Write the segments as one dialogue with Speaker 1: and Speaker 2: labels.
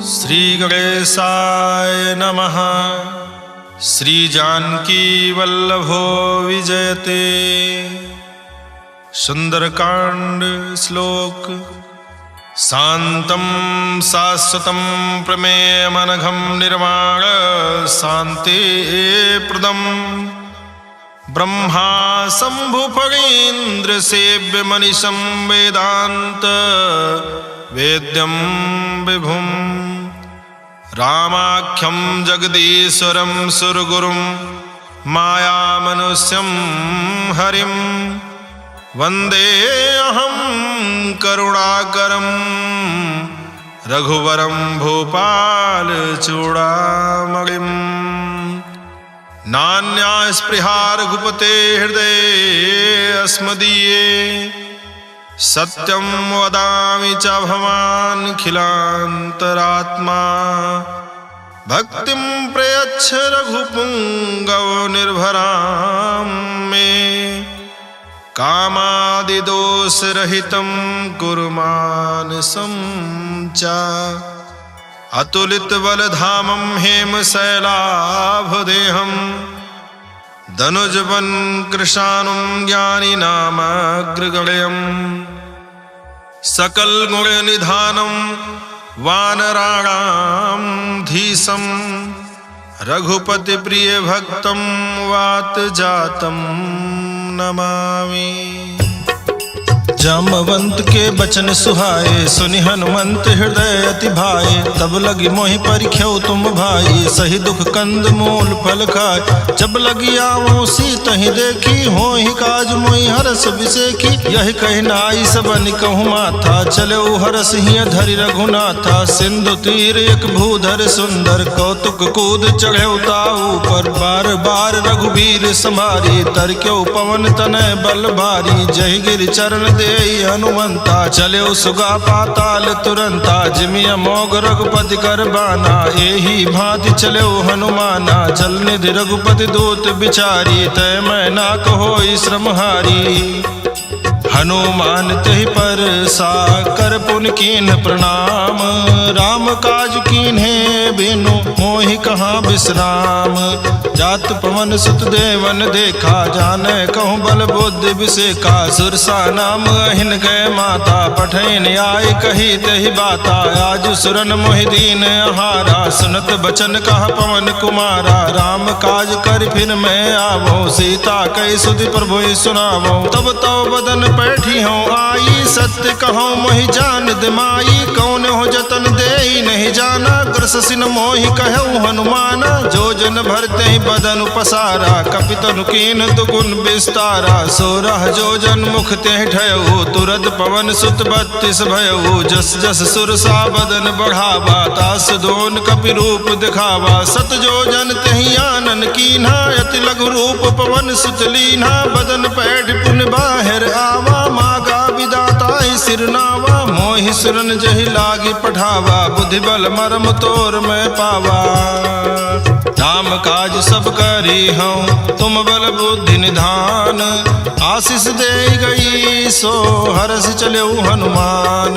Speaker 1: श्री गणेशाय नमः। श्री जानकी वल्लभो विजयते। सुंदरकांड श्लोक। शांतं शाश्वतं प्रमेयमनघं निर्वाण शांति प्रदम् ब्रह्मा शंभुफणीन्द्र सेव्य मनीषं वेदांत वेद्यं विभुं रामाख्यं जगदीश्वरं सुरगुरुं मायामनुष्यं हरिं वन्दे अहं करुणाकरं रघुवरं भूपालचूडामणिम्। नान्या स्पृहा रघुपते हृदये अस्मदीये सत्यं वदामि च भवानखिलान्तरात्मा। भक्तिं प्रयच्छ रघुपुङ्गव निर्भरां मे कामादिदोषरहितं कुरु मानसं च। अतुलितबलधामं हेमशैलाभदेहं धनुजवन् कृशानुं ज्ञानिनामग्रगण्यं सकलगुणनिधानं वानराणां धीशं रघुपतिप्रियभक्तं वातजातं नमामि। जामवंत के बचन सुहाए सुनि हनुमंत हृदय अति भाए। तब लगी मोहि परिख्यौ तुम भाई सही दुख कंद मूल फल खाए। जब लगी आवो सीतहि देखी होहि काज मोहि हरस बिसेखी। यही कहि नाई सबन कहूँ माथा चले हरस हिय धरि रघुनाथा। सिंधु तीर एक भूधर सुंदर कौतुक कूद चढ़े ताऊ पर। बार बार रघुबीर संभारी तरक्यो पवन तनय बल भारी। जय गिर चरण दे हनुमंता चले सुगा पाताल तुरंता। जिमि अमोघ रघुपति कर बाना एही भांति चले हनुमाना। जल निधि रघुपति दूत बिचारी तय मैं ना कहो श्रमहारी। हनुमान तहि पर सा कर पुन कीन प्रणाम। राम काज कीन्हे बिनु मोहि कहाँ विश्राम। जात पवन सुत देवन देखा जाने कहूँ बल बुद्धि विसेखा। सुरसा नाम अहिन गए माता पठैन आय कही तहि बाता। आज सुरन मोहि दीन आहारा सुनत बचन कहा पवन कुमारा। राम काज कर फिर मैं आवो सीता कई सुधि प्रभु सुनावो। तब तो बदन बैठी हूँ आई सत्य कहो मोहि जान दिमाई। कौन हो जतन दे नहीं जाना ग्रस सिन मोहि कहूँ हनुमाना। जो जन भरते ही बदन पसारा कपितनु कीन दुगुन विस्तारा। 16 जो जन मुख ते ठयऊ तुरत पवन सुत 32 भयऊ। जस जस सुरसा बदन बढ़ावा तास दोन कपि रूप दिखावा। 7 जो जन तहि आनन कीन्हा अति लघु रूप पवन सुत लीन्हा। बदन पैठ पुन बाहिर आवा मागा विदाता सिरनावा। मोहि सुरन जहि लागी पठावा बुद्धि बल मरम तोर में पावा। राम काज सब करी हूँ तुम बल बुद्धि निधान। आशीष दे गई सो हरस चले हनुमान।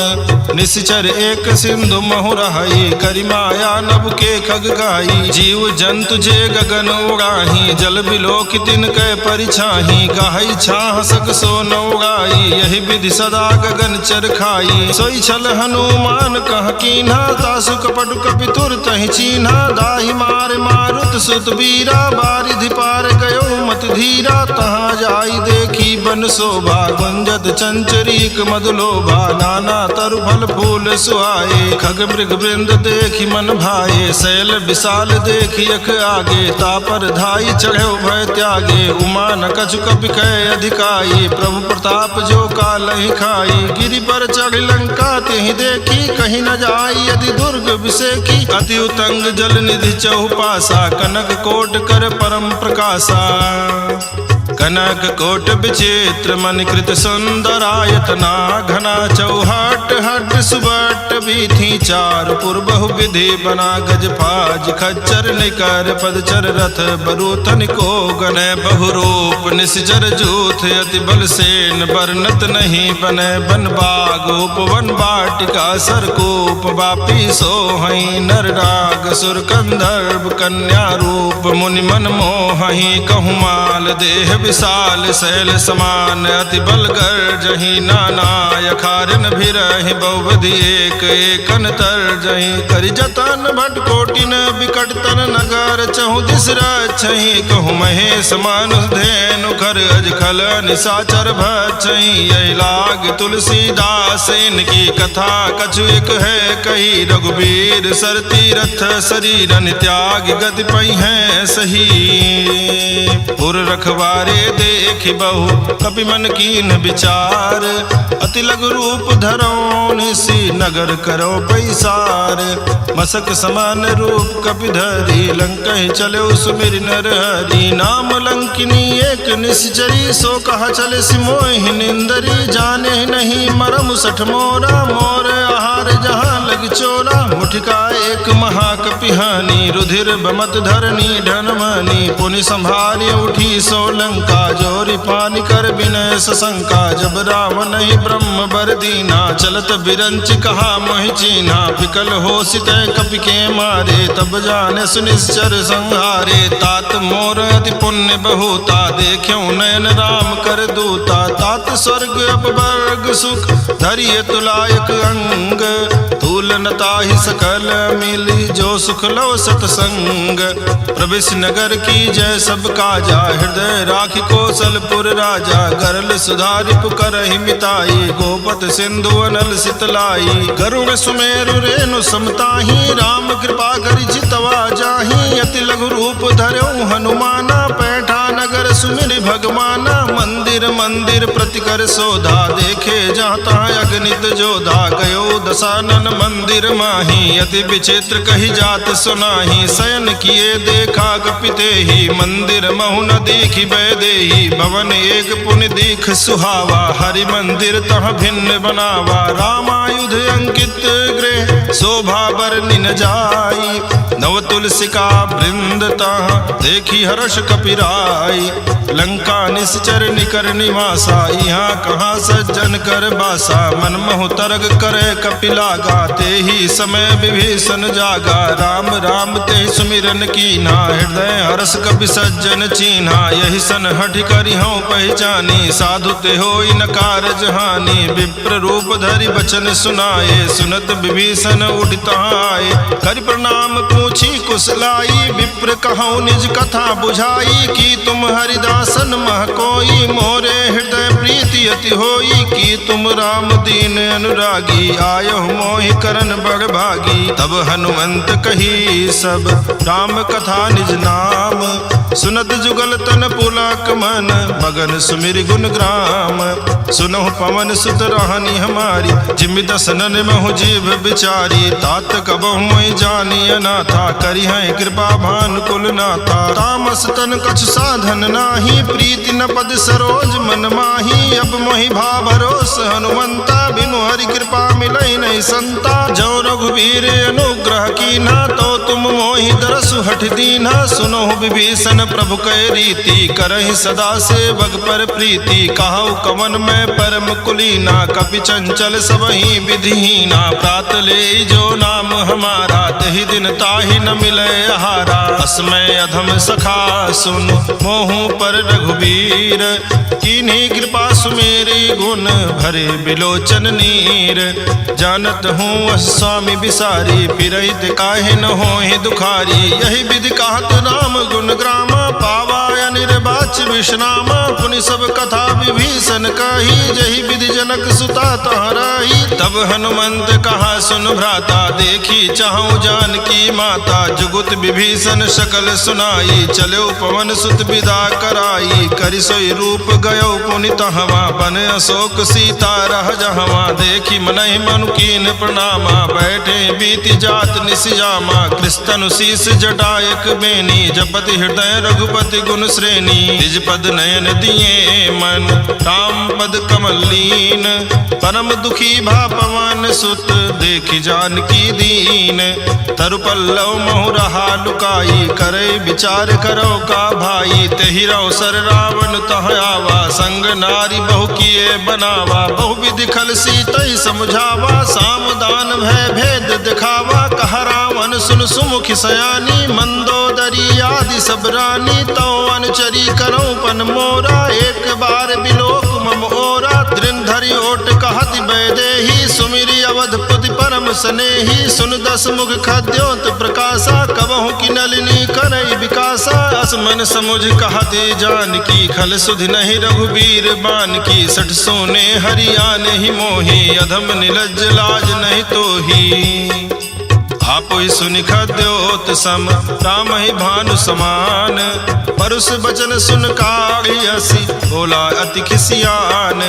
Speaker 1: निश्चर एक सिंधु महु रहाई करि माया नभ के खग गाई। जीव जंतु जे गगन उड़ाही जल बिलो कि तिन कै परिछाही। गाही छाह सक सो न उड़ाई यही विधि सदा गगन चर खाई। सोई छल हनुमान कह कीन्हा तासु कपट कपि तुर तहि चीन्हा। दाही मार मारुत सुत बीरा बारिधि पार गयो मत धीरा। तहाँ जाई देखी बन शोभा गुंजत चंचरीक मधुलोभा। नाना तरु फल फूल सुहाए खग मृग वृंद देखी मन भाए। शैल विशाल देखी अख आगे तापर धाई चढ़े भय त्यागे। उमा न कछु कपि कह अधिकाई प्रभु प्रताप जो काल ही खाई। गिरि पर चढ़ लंका तिहि देखी कहीं न जाई यदि दुर्ग विसेखी। अति उतंग जल निधि चहुपासा कनक कोट कर परम प्रकाशा। कनक कोट विचित्र मणिकृत सुंदरायतना। घना चौहट हट सुबट बीथी चार पुर बहु विधि बना गज फाज खच्चर निकर पदचर रथ बरूथन को गने बहुरूप निश्चर जूथ अति बल सेन बरनत नहीं बने बन बाग उपवन बाटिका सरकूप वापी सोहई नर राग सुर कंदर्भ कन्या रूप मुनि मन मोहहि कहु माल देह विशाल शैल समान अति बल गर्जहि नाना यखारिन भिरहि बहुविधि एक एकन तरजहि करि जतन भट कोटिन बिकट तन नगर चहु दिस रक्षहि कहु महेश मानुष धेनु खर अज खल निशाचर भक्षहि यही लाग तुलसीदास इनकी कथा कछु एक है कही रघुबीर सर तीरथ शरीरन त्याग गति पई है सही पुर रखवारे देखि बहु कपि मन कीन विचार अति लघु रूप धरो निसी नगर करो पैसार मसक समान रूप कपि धरी लंकहि चलो सुमिर नर हरि नाम लंकिनी एक निश्चरी सो कहा चले सिमोहि निंदरी जाने नहीं मरम सठ मोरा मोर आहार जहाँ लग चोरा मुठिका एक महाकपिहानी रुधिर बमत धरनी ढनमनी पुनि संभारी उठी सोलंका जोरी पानी कर विनय सशंका जब रावण ही ब्रह्म बर दीना चलत बिरंच कहा मोहि चीना विकल हो सित कपि के मारे तब जाने सुनिश्चर संहारे तात मोर अति पुण्य बहुता देख्यो नयन राम कर दूता तात स्वर्ग अपवर्ग सुख धरिय तुलायक अंग तूलनता ही सकल मिली जो सुख लो सतसंग प्रवेश नगर की जय सब काजा हृदय राखी कौशलपुर राजा गरल सुधारिप करहि मिताई गोपत सिंधु अनल सितलाई गरुण सुमेरु रेणु समताही राम कृपा करि जितवा जाही अति लघु रूप धर्यो हनुमाना पैठा नगर सुमिर भगवाना मंदिर मंदिर प्रतिकर सोधा देखे जाता अगणित जोधा गयो दशानन मंदिर माही अति विचित्र कही जात सुनाही शयन किए देखा कपिते ही मंदिर महु न देखी बैदेही भवन एक पुनि दीख सुहावा हरि मंदिर तह भिन्न बनावा रामायुध अंकित गृह शोभा बरनि न जाई नव तुलसिका वृंद तह देखी हर्ष कपिराई लंका निश्चर निकर निवासा यहाँ कहाँ सज्जन कर बासा मन महु तरग करे कपिलागा ते ही समय विभीषण जागा राम राम ते सुमिरन कीना हृदय हर्ष कपि सज्जन चीन्हा यही सन हठ करि हूँ पहचानी साधु ते होई न कारज हानि विप्र रूप धरि बचन सुनाए सुनत विभीषण उठता आए करि प्रणाम पूछी कुशलाई विप्र कहूँ निज कथा बुझाई की तुम हरिदासन मह कोई मोरे हृदय प्रीति अति होई की तुम राम दीन अनुरागी आयो मोहि करन बड़ भागी तब हनुमंत कही सब राम कथा निज नाम सुनत जुगल तन पुलक मन मगन सुमिर गुण ग्राम सुनहु पवन सुत रहनी हमारी जिमि दसनन महु जीव बिचारी तात कबहु मोहि जानी अनाथा करि हैं कृपा भान कुल नाथा तामस तन कछ साधन नाही प्रीति न पद सरोज मन माही अब मोहि भा भरोस हनुमंता बिनु हरि कृपा मिलई नहीं संता जो रघुवीर अनुग्रह कीना तो तुम मोहि दरसु हठ दीना सुनो विभीषण प्रभु कै रीति करहि सदा सेवक पर प्रीति कहु कवन में परम कुलीना कपि चंचल सबहि विधिहीना प्रात ले जो नाम हमारा तहि दिन ताहि न मिले आहारा अस्मय अधम सखा सुन मोहु पर रघुबीर कीन्ही कृपा सुमेरी गुण भरे बिलोचन नीर जानत हूँ स्वामी बिसारी पिरहित काहे न होहि दुखारी यही विधि कहत राम गुण ग्रामा पावा निर्वाच विश्रामा पुनि सब कथा विभीषण कही जही विधि जनक सुता तहराही तब हनुमंत कहा सुन भ्राता देखी चाहूं जानकी माता जुगुत विभीषण सकल सुनाई चलो पवन सुत विदा कराई करि सोई रूप गयो पुनि तहवा बन अशोक सीता रह जहवा देखी मनहि मनु कीन प्रणामा बैठे बीति जात निसियामा कृष्ण शीस जटायक बेनी जपति हृदय रघुपति गुण गुण श्रेणी, निज पद नयन दिए मन, राम पद कमल लीन, परम दुखी भा पवन सुत, देखी जानकी दीन, तरु पल्लव महु रहा लुकाई, करे विचार करो का भाई, तेहि रौ सर रावण तह आवा, संग नारी बहु किए बनावा, बहु विधि खल सीतहि समझावा, सामदान भय भेद दिखावा, कहा रावण सुन सुमुखि सयानी, मंदोदरी आदि सब रानी, तौ अनुचरी करो पन मोरा, एक बार बिलोक मम ओरा, दृढ़ धरि ओट कहति वैदेही, सुमिरी अवधपुति परम स्नेही, सुन दस मुख खद्योत प्रकाशा, कबहु की नलिनी करई विकासा, असमन समुझ कहते जानकी, खल सुधि नहीं रघुबीर बान की, सठ सोने हरियाण ही मोही, अधम निलज्ज लाज नहीं तोही, आपहि सुनि खद्योत सम, राम ही भानु समान, परुष बचन सुन काढ़ियसि, बोला अति खिसियान,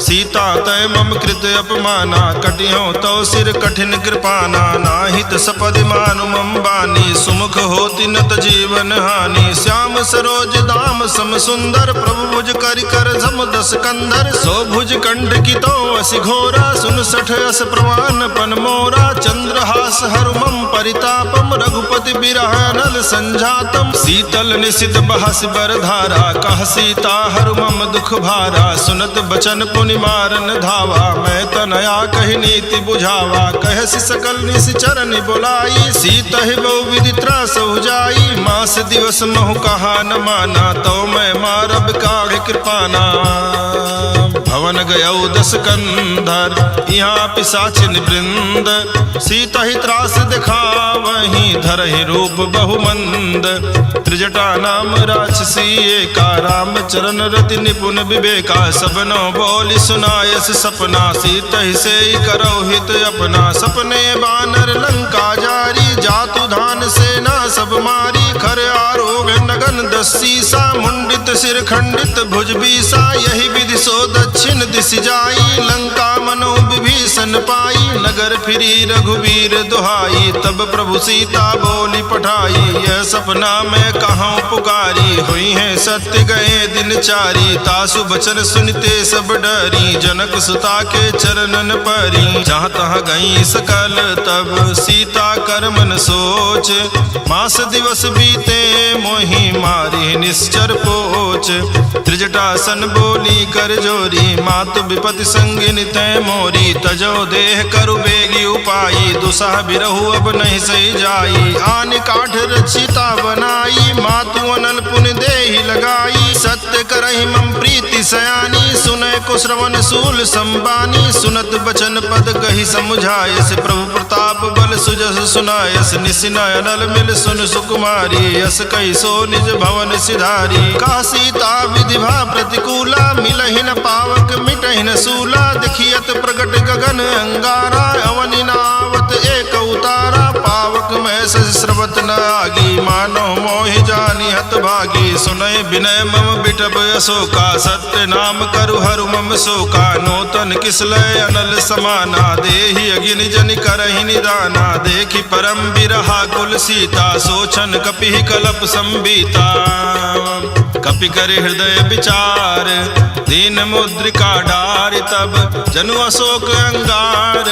Speaker 1: सीता तय मम कृत अपमाना, कटियो तो सिर कठिन कृपाना, नाहित सपदि मानु मम बानी, सुमुख होति नत जीवन हानि, श्याम सरोज दाम सम सुंदर, प्रभु भुज करि कर झम दस कंधर, सो भुज कंठ की तो असि घोरा, सुन सठ अस प्रमाण पन मोरा, चंद्रहास हरु मम परितापम, रघुपति बिरह नल संजातम, शीतल निशित बहस बर धारा, कह सीता हरु मम दुख भारा, सुनत बचन पुनि मारन धावा, मैं तनया कहि नीति बुझावा, कहसि सकल निश्चरण बुलाई, सीतहि बहु विधि त्रास जाई, मास दिवस महु कहा न माना, तो मैं मारब काढ़ कृपाना, भवन गयौ दस कंधर, यहाँ पिशाचिन वृंद, सीता ही त्रास दिखावहि, धरहि रूप बहुमंद, त्रिजटा नाम राक्षसी एका, राम चरण रति निपुण विवेका, सबनो बोली सुनायस सपना, सीतहि से करौ हित अपना, सपने बानर लंका जारी, जातु धान सेना सब मारी, खर आरोग नगन दस सीसा, मुंडित सिर खंडित भुज बीसा, यही विधि सो दक्षिण दिशि जाई, लंका मनो विभीषण पाई, नगर फिरी रघुवीर दुहाई, तब प्रभु सीता बोली पठाई, यह सपना मैं कहाँ पुकारी, हुई है सत्य गए दिन चारी, तासु बचन सुनते सब डरी, जनक सुता के चरणन परी, जहाँ तहाँ गई सकल तब सीता कर मन सोच, मास दिवस बीते मोहि मारी निश्चर पोच, त्रिजटासन बोली कर जोरी, मातु विपति संगिनी तय मोरी, तजो देह करु बेगी उपाई, दुसह बिरहु अब नहीं सही जाई, आन काठ रचिता बनाई, मातु अनल पुन देहि लगाई, सत्य करहि मम प्रीति सयानी, सुनय को श्रवण सूल संबानी, सुनत बचन पद कहि समुझायस, प्रभु प्रताप बल सुजस सुनायस, निसिनय अनल मिल सुन सुकुमारी, यस कहि सो निज भवन सिधारी, का सीता विधि भा प्रतिकूला, मिलहि न पावक मिटहि न सूला, देखियत प्रगट गगन अंगारा, अवनि नावत एक उतारा, पावक में श्रवत न आगी, मानो मोहि जानी हत भागी, सुनय विनय मम बिटब अशोका, सत्य नाम करु हरु मम शोका, नूतन किसलय अनल समाना, देहि अगिन जनि करहि निदाना, देखि परम बिरहा कुल सीता, सोचन कपि कलप संबीता, कपि कर हृदय विचार, दीन मुद्रिका डार, तब जनु अशोक अंगार,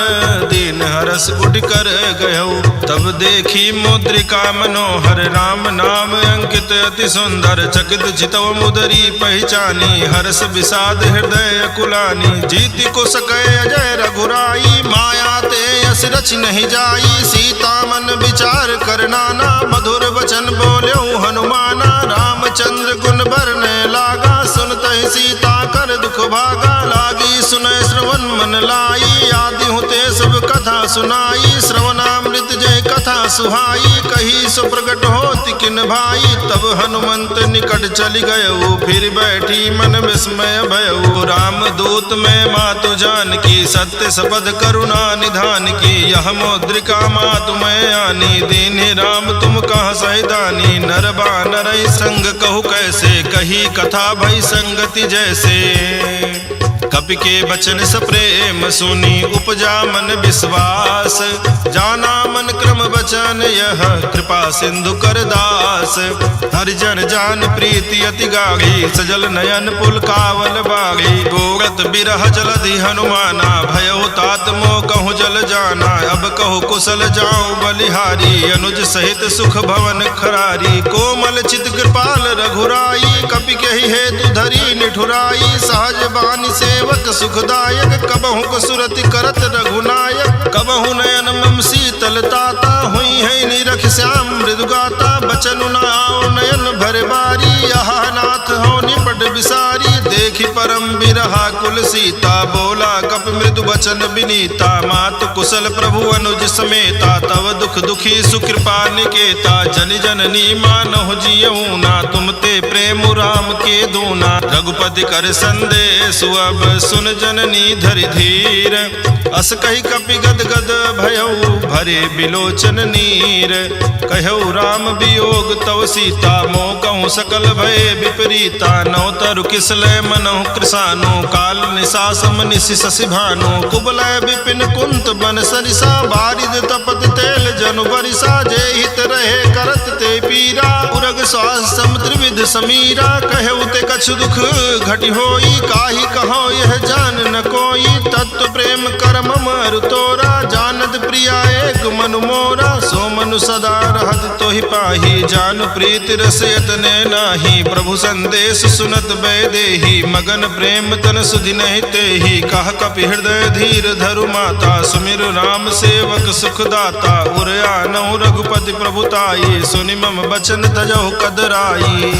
Speaker 1: दीन हरस उठ कर गयौ, तब देखी मुद्रिका मनोहर, राम नाम अंकित अति सुंदर, चकित चितव मुदरी पहचानी, हर्ष विषाद हृदय कुलानी, जीति को सकै अजय रघुराई, माया ते यस रच नहीं जाई, सीता मन विचार कर नाना, मधुर वचन बोल्यो हनुमाना, रामचंद्र गुण बरने लागा, सुनतहि सीता कर दुख भागा, लागी सुनय श्रवण मन लाई, आदि होते सब कथा सुनाई, श्रवणामृत जय कथा सुहाई, कही सो प्रगट होति किन भाई, तब हनुमंत निकट चली गयऊ, फिर बैठी मन विस्मय भयऊ, राम दूत में मातु जान की, सत्य शपथ करुणा निधान की, यह मुद्रिका मातु मैं आनी, दीन्हि राम तुम कहाँ सहिदानी, नर बानर संग कहु कैसे, कही कथा भई संगति जैसे, कपि के बचन सप्रेम सुनी, उपजा मन विश्वास, जाना मन क्रम बचन यह कृपा सिंधु कर दास। हरिजन जान प्रीति अति गाढ़ी सजल नयन पुलकावल बागी। गोरत बिरह जलधि हनुमाना भयो तात मोह कहूँ जल जाना। अब कहूँ कुशल जाऊं बलिहारी अनुज सहित सुख भवन खरारी। कोमल चित कृपाल रघुराई कपि कहि हेतु धरी निठुराई। सहज बानी सेवक सुखदायक कबहु कसुरति करत रघुनायक। कबहु नयन मम शीतलताता हुई है निरख श्याम मृदुगाता। बचनु न आओ नयन भर बारी आहा नाथ हो निपट बिसारी। देखी परम बिरहा कुल सीता बोला कप मृदु बचन बिनीता। मातु कुशल प्रभु अनुज समेता तव दुख दुखी सुकृपा निकेता। जन जननी मानहु जियऊ ना तुम ते प्रेम राम के दूना। रघुपति कर संदेश अब सुन जननी धरि धीर। अस कही कपि गद गद भयऊ भरे बिलोचन नीर। कहऊ राम वियोग तव सीता मोह कहूँ सकल भय विपरीता। नौ तरु किसलय मनहु कृसानो काल निशासम निशि शशि भानु। कुबलय विपिन कुंत बन सरिसा बारिद तपत तेल जनु बरिसा। जे हित रहे करत ते पीरा उरग श्वास समुद्र विध समीरा। कहऊ ते कछु दुख घटि होई काहि कहो यह जान न कोई। तत्व प्रेम कर ममरु तोरा जानत प्रिया एक मनु मोरा। सो मनु सदा रहत तोहि पाही जानु प्रीति रस यतने नाही। प्रभु संदेश सुनत बैदेही मगन प्रेम तन सुधि नहीं तेहि। कह कपि हृदय धीर धरु माता सुमिर राम सेवक सुखदाता। उर आनहु रघुपति प्रभुताई सुनि मम बचन तजहु कदराई।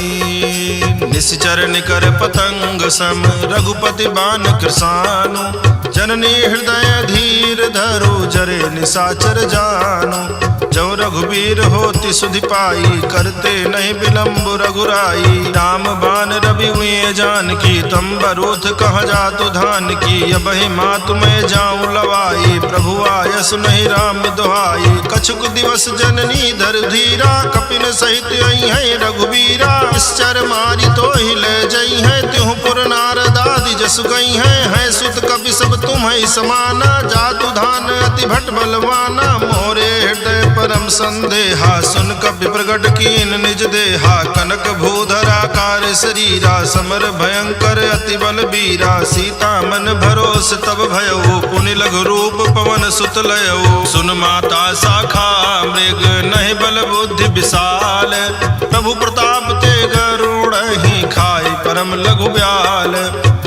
Speaker 1: निश्चर निकर पतंग सम रघुपति बान कृसानु। जननी हृदय धीर धरु जरे निशाचर जानु। जो रघुबीर होति सुधि पाई करते नहीं विलम्ब रघुराई। राम बान रवि हुए जान की तम बरूथ कह जातु धान की। अब ही मातु मैं जाऊं लवाई प्रभु आयस नहीं राम दुहाई। कछुक दिवस जननी धर धीरा कपिन सहित आई है रघुबीरा। निश्चर मारी तो ही ले जई है त्यों पुर नारदादि जसु गई है सुत कपि सब तुम ही समाना। जातु धान अति भट बलवाना मोरे हृदय परम संदेहा। सुन कपि प्रगट कीन निज देहा कनक भूधरा कार शरीरा। समर भयंकर अति बल बीरा सीता मन भरोस तब भयऊ। पुनि लघु रूप पवन सुत लयऊ सुन माता शाखा मृग नहीं बल बुद्धि विशाल। प्रभु प्रताप ते गरुड़ ही खाई परम लघु ब्याल।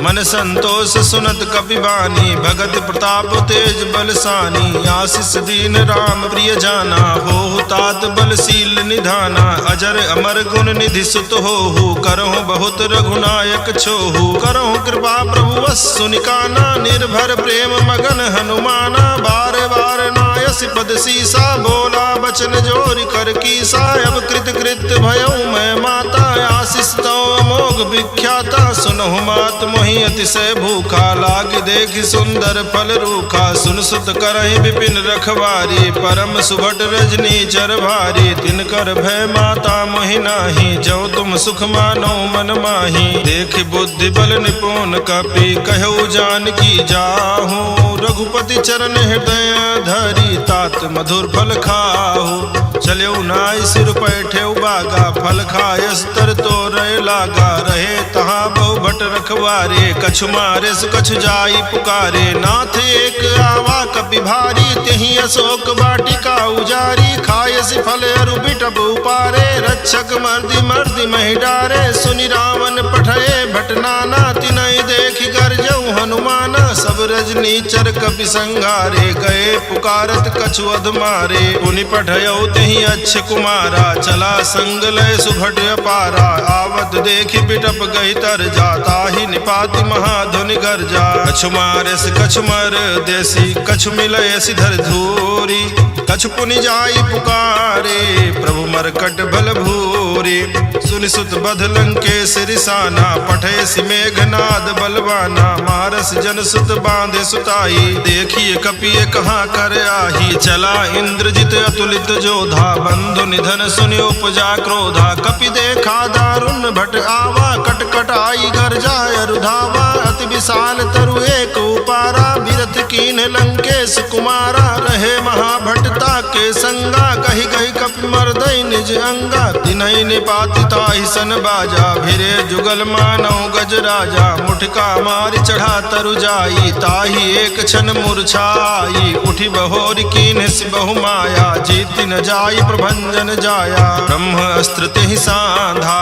Speaker 1: मन संतोष सुनत कपि बानी भगत प्रताप तेज बलसानी। आशीष दीन राम प्रिय जाना हो तात बलशील निधाना। अजर अमर गुण निधि सुत हो करहु बहुत रघुनायक छोहु। करहु कृपा प्रभु वस सुनिकाना निर्भर प्रेम मगन हनुमाना। बार बार नायस पद सीसा बोला बचन जोर कर कीसा। अब कृत कृत भयऊ मैं माता आशीष तो अमोघ विख्याता। सुनहु मात मोहि अतिशय भूखा लाग देखि सुंदर फल रूखा। सुन सुत करहि विपिन रखवारी परम सुभट रजनी चर भारी। तिनकर भय माता मोहि नाही जो तुम सुख मानो मन माही। देख बुद्धि बल निपुण कपि कहऊ जान की जाहू। रघुपति चरण हृदय धरी तात मधुर फल खाहू। चल्यऊ नाई सिर पैठे बागा फल खायस तर तो रहे लागा। रहे तहाँ बहु भट रखवारे कछु मारे कछु जाई पुकारे। नाथ एक आवा कपि भारी तेहि अशोक वाटिका उजारी। खायस फल अरु बिटप उपारे रक्षक मर्दि मर्दि महि डारे। सुनि रावण पठये भट नाना तिनहि देखि गर्जऊ हनुमाना। सब रजनी चर कपि संगारे गए पुकारत कछु अध मारे। पुनि पठयऊ तेहि अच्छ कुमारा चला संग लय सुभट अपारा। आवत देखि बिटप गई तर जाता ही निपाति महाधुनि गर्जा। कछु मारेस कछु मर देसी कछु मिलय सिधर धूरी। कछु पुनि जाई पुकारे प्रभु मरकट भल भूरी। सुनि सुत बध लंकेश रिसाना पठे सि मेघनाद बलवाना। मारस जन सुत बांधे सुताई देखिए कपिए कहाँ कर आही। चला इंद्रजित अतुलित जोधा बंधु निधन सुनि उपजा क्रोधा। कपि देखा दारुण भट आवा कटकट आई गर्जा रुधावा। अति विशाल तरु एक उपारा बिरथ कीन लंकेश कुमारा। रहे महाभटता बरसा के संगा, कही कही कपि मर्दई निज अंगा। तिनहि निपाति ताहि सन बाजा, भिरे जुगल मानव गज राजा। मुठका मारि चढ़ा तरु जाई, ताहि एक क्षण मूर्छाई। उठी बहोर कीन्ह सिबहु माया, जीति न जाई प्रभंजन जाया। ब्रह्म अस्त्र तेहि सांधा,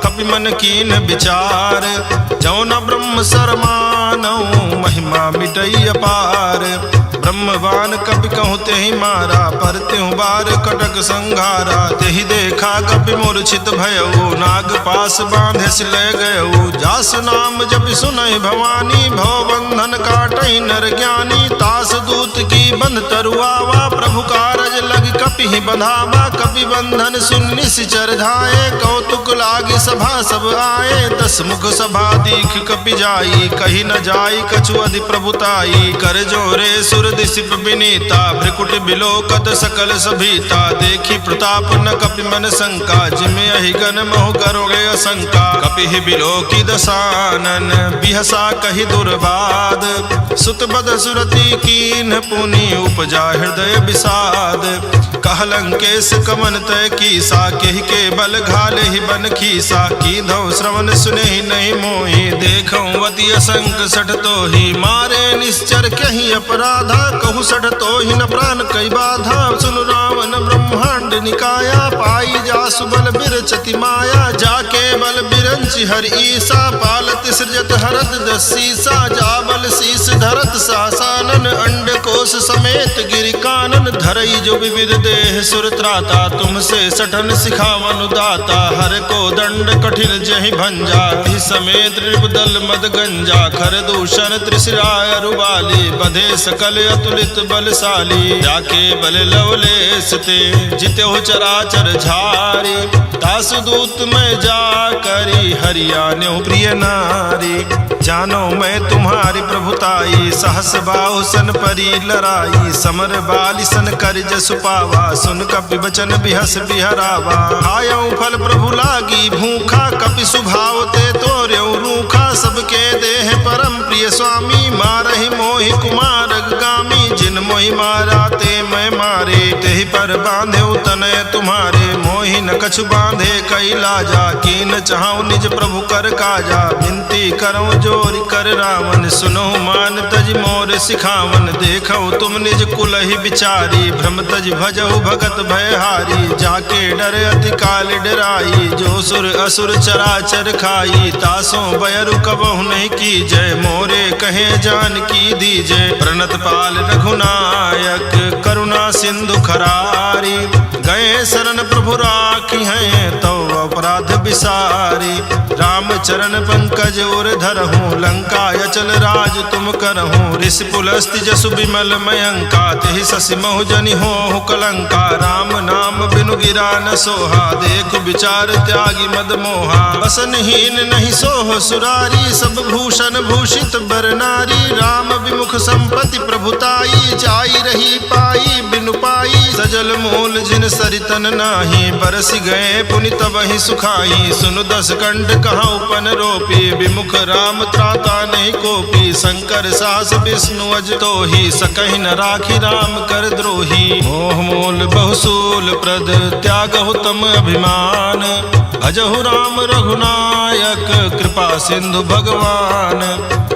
Speaker 1: कपि मन कीन्ह विचार। जौ न ब्रह्म सरमानऊ, महिमा मिटई अपार। ब्रह्मवान कपि कहूँ तेहि मारा, पर त्यों बार कटक संघारा। तेहि देखा कपि मूर्छित भयऊ, नाग पास बांधे सिलय गयऊ। जास नाम जपि सुनहि भवानी, भव बंधन काटहि नर ज्ञानी। तास दूत की बंध तरुआवा, प्रभु कारज लग कपि ही बंधावा। कपि बंधन सुन निश्चर धाये, कौतुक लागी सभा सब आए। दस मुख सभा दीख कपि जाई, कही न जाई कछु अधि प्रभुताई। कर जोरे सुर दिसिप विनीता, भ्रिकुट बिलोकत सकल सभीता। देखी प्रताप न कपि मन शंका, जिमे अहि गण मोह करोगे असंका। कपि ही बिलोकी दसानन, बिहसा कही दुर्बाद। सुत बद सुरति कीन्ह पुनि, उपजा हृदय विषाद। कहलंकेश कमन तय कीसा, केहि के बल घाले ही बन खीसा। कीधौ श्रवण सुने ही नहीं मोहि, देखौ वति असंक सठ तोहि। मारे निश्चर कहीं अपराधा, कहु सठ तोहि न प्राण कई बाधा। सुन रावण ब्रह्मांड निकाया, पाई जासु बल बिरचति माया। जाके बल बिरंचि हर ईसा, पालत सृजत हरत दसीसा। जा बल शीस धरत सासानन, अंड कोश समेत गिरि कानन। धरई जो विविध देह सुर त्राता, तुमसे सठन सिखावन दाता। हर को दंड कठिन जहि भंजा, हि समेत नृपदल मद गंजा। खर दूषण त्रिशिराय रुबाली, बधे सकल अतुलित बलशाली। जाके बल लवलेश ते, जितेहु चराचर झारी। तासु दूत में जा करी, हरियाण्यो प्रिय नारी। जानो मैं तुम्हारी प्रभुताई, सहस बाहु सन परी लराई। समर बाली सन कर जसु पावा, सुन कपि बचन बिहस बिहरावा। आयऊ फल प्रभु लागी भूखा, कपि सुभाव ते तोर्यऊ रूखा। सबके देह परम प्रिय स्वामी, मारहि मोहि कुमार गामी। जिन मोहि मारा ते मैं मारे, तेहि पर बांधे तनय तुम्हारे। मोहि न कछु बांधे कई लाजा, कीन चाहूं निज प्रभु कर काजा। विनती करऊं जोरि कर रावण, सुनो मान तज मोर सिखावन। देखो तुम निज कुल ही विचारी, भ्रम तज भजहु भगत भयहारी। जाके डर अति काल डराई, जो सुर असुर चराचर खाई। तासों बयरु कबहु नहीं की जय, मोरे कहे जान की दीजय। प्रणत पाल रघुनायक, करुणा सिंधु खरारी। गए शरण प्रभु राखी हैं, तो अपराध विसारी। राम चरण पंकज और धरहूँ, लंका अचल राज तुम करहूँ। ऋषि पुलस्ति जसु विमल मयंका, तेहि शशि महु जनि होहु कलंका। राम नाम बिनु गिरा न सोहा, देख विचार त्यागी मद मोहा। बसनहीन नहीं सोह सुरारी, सब भूषण भूषित बर नारी। राम विमुख संपत्ति प्रभुताई, जाई रही पाई बिनु पाई। सजल मूल जिन सरितन नाही, बरसि गए पुनि तबहि सुखाई। सुनु दस कंठ कहाँ उपन रोपी, विमुख राम त्राता नहीं कोपी। शंकर सास विष्णु अज तोहि, सकहि न राखी राम कर द्रोही। मोह मूल बहुसूल प्रद, त्यागहु तम अभिमान। भजहु राम रघुनायक, कृपा सिंधु भगवान।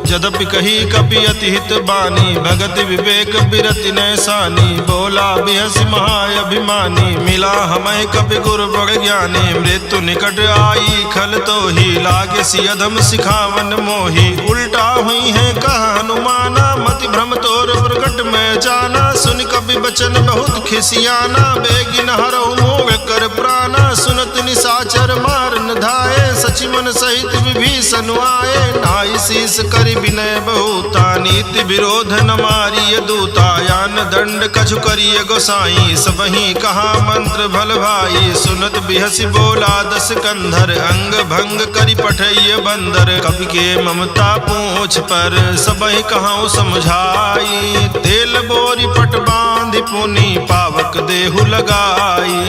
Speaker 1: यद्यपि कही कपि अति हित बानी, भगति विवेक बिरति नैसानी। बोला बिहसि महाअभिमानी, मिला हमें कपि गुरु बड़ ज्ञानी। मृत्यु निकट आई खल तोहि, लागे सि अधम सिखावन मोहि। उल्टा हुई है कहा हनुमाना, मति भ्रम तोर प्रकट में जाना। सुन कपि बचन बहुत खिसियाना, बेगिन हरहु मोह कर प्राणा। सुनत निशाचर मार न धाये, सचि मन सहित विभीषण आए। नाई शीस करि विनय बहुता, नीति विरोध न मारिय दूता। यान दंड कछु करिय गोसाई, सबहि कहा मंत्र भल भाई। सुनत बिहसि बोला दस कंधर, अंग भंग करि पठैय बंदर। कवि के ममता पूछ पर, सबहि कहाऊ समझाई। तेल बोरी पट बांधि पुनि, पावक देहु लगाई।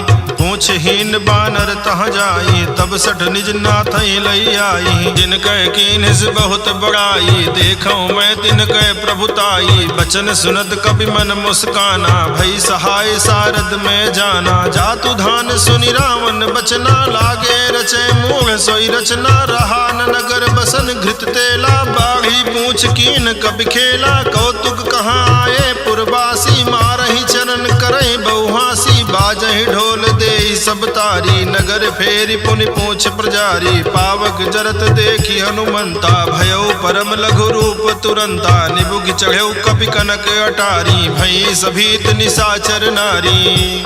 Speaker 1: पूछहीन बानर तहाँ जाई, तब सठ निज नाथ लई आई। जिनकै कीन्ह बहुत बड़ाई, देखो मैं तिनकै प्रभुताई। बचन सुनत कपि मन मुस्काना, भई सहाय सारद में जाना। जातु धान सुनि रावण बचना, लागे रचे मूढ़ सोई रचना। रहा न नगर बसन घृत तेला, बाढ़ी पूछ कीन कपि खेला। कौतुक कहाँ आए पुरवासी, मारहि चरण करहि बहुहासी। बाजहि ढोल देहि सब तारी, नगर फेरि पुनि पूछ प्रजारी। पावक जरत देखी हनुमंता, भयो परम लघु रूप तुरंता। निबुघ चढ़ऊ कपि कनक अटारी, भई सभीत निशाचर नारी।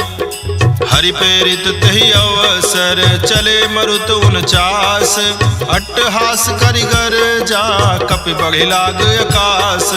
Speaker 1: हरि प्रेरित तहि अवसर, चले मरुत 49। अट्टहास करिगर जा, कपि बढ़ि लाग आकाश।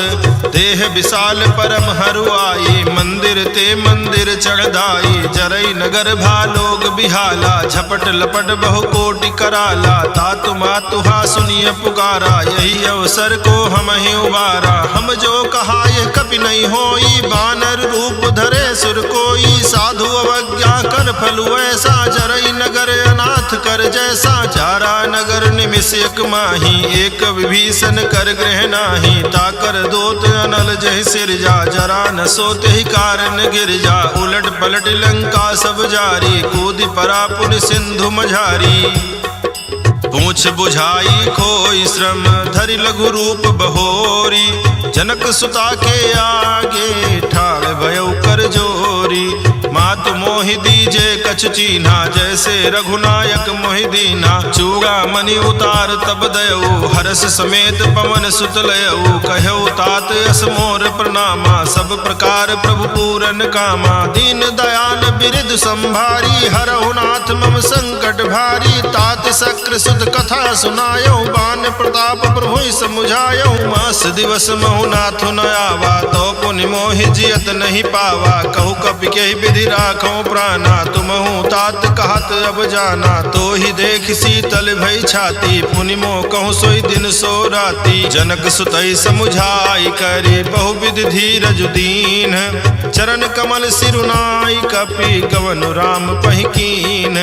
Speaker 1: देह विशाल परम हरुआई, मंदिर ते मंदिर चढ़दाई। जरई नगर भालोग बिहाला, झपट लपट बहु कोटि कराला। तातु मातुहा सुनिय पुकारा, यही अवसर को हम ही उबारा। हम जो कहा यह कपि नहीं होई, बानर रूप धरे सुर कोई। साधु अवज्ञा कर फलु ऐसा, जरई नगर अनाथ कर जैसा। चारा नगर निमिष एक माही, एक विभीषण कर गृह नाही। ताकर दोत अनल जहि सिर जा, जरा न सोते ही कारण गिर जा। उलट पलट लंका सब जारी, कूद परा पुन सिंधु मझारी। पूछ बुझाई खोई श्रम, धरि लघु रूप बहोरी। जनक सुता के आगे, ठाड़ भयउ कर जोरी। मातु मोहि दीजे कछ चीन्हा, जैसे रघुनायक मोहि दीना। चूड़ा मणि उतार तब दयऊ, हरस समेत पवन सुत लयऊ। कहऊ तात यस मोर प्रणामा, सब प्रकार प्रभु पूरन कामा। दीन दयाल बिरिद संभारी, हरहु नाथ मम संकट भारी। तात शक्र सुत कथा सुनायऊ, बान प्रताप प्रभु समुझायऊ। मास दिवस महु नाथ न आवा, तो पुनि मोहि जियत नहीं पावा। कहु कपि के विधि राखो प्राणा, तुमहु तात कहत अब जाना। तो ही देख शीतल भई छाती, पुनि मोह कहूँ सोई दिन सो राती। जनक सुतई समुझाई करी, बहुविधि धीरज दीन। चरण कमल सिरुनाई, कपि गवन राम पहिकीन।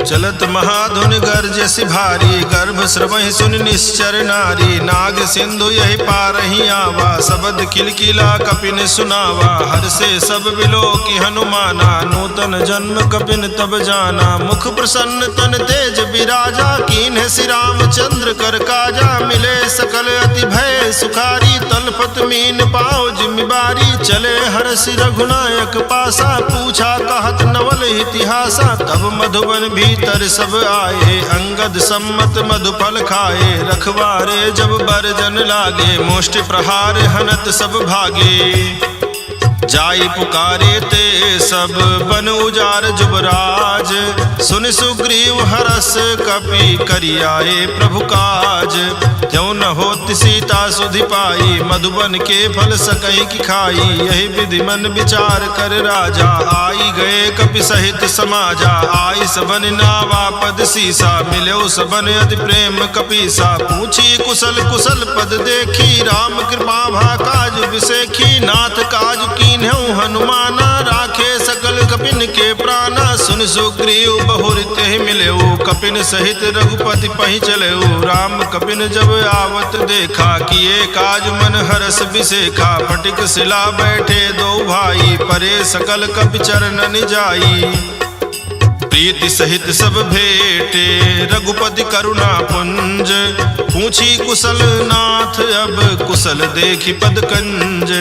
Speaker 1: चलत महाधुन गर्जसि भारी, गर्भ श्रवहि सुन निश्चर नारी। नाग सिंधु यही पारहि आवा, शब्द किलकिला कपिन सुनावा। हर्षे सब बिलोकि हनुमाना, नूतन जन्म कपिन तब जाना। मुख प्रसन्न तन तेज विराजा, कीन्ह श्री रामचंद्र कर काजा। मिले सकल अति भय सुखारी, तलपत मीन पाओ जिम्मेवारी। चले हर्षि रघुनायक पासा, पूछा कहत नवल इतिहासा। तब मधुबन भीतर सब आए, अंगद सम्मत मधुफल खाए। रखवारे जब बरजन लागे, मुष्टि प्रहार हनत सब भागे। जाई पुकारे ते सब बन उजार जुबराज। सुन सुग्रीव हरस कपि करियाए प्रभु काज। त्यों न होत सीता सुधि पाई, मधुबन के फल सकई की खाई। यही विधि मन विचार कर राजा, आई गए कपि सहित समाजा। आई सबन नावा पद सीसा, मिलो सबन अति प्रेम कपीसा। पूछी कुशल कुशल पद देखी, राम कृपा भा काज विसेखी। नाथ काज कीन्हु हनुमाना, राखे सकल कपिन के प्राणा। सुन सुग्रीव बहुर तेहि मिलेऊ, कपिन सहित रघुपति पहि चलेऊ। राम कपिन जब आवत देखा, किए काज मन हरस बिसेखा। फटिक शिला बैठे दो भाई, परे सकल कपि चरणन जाई। प्रीति सहित सब भेटे, रघुपति करुणा पुंज। पूछी कुशल नाथ, अब कुशल देखी पद कंज।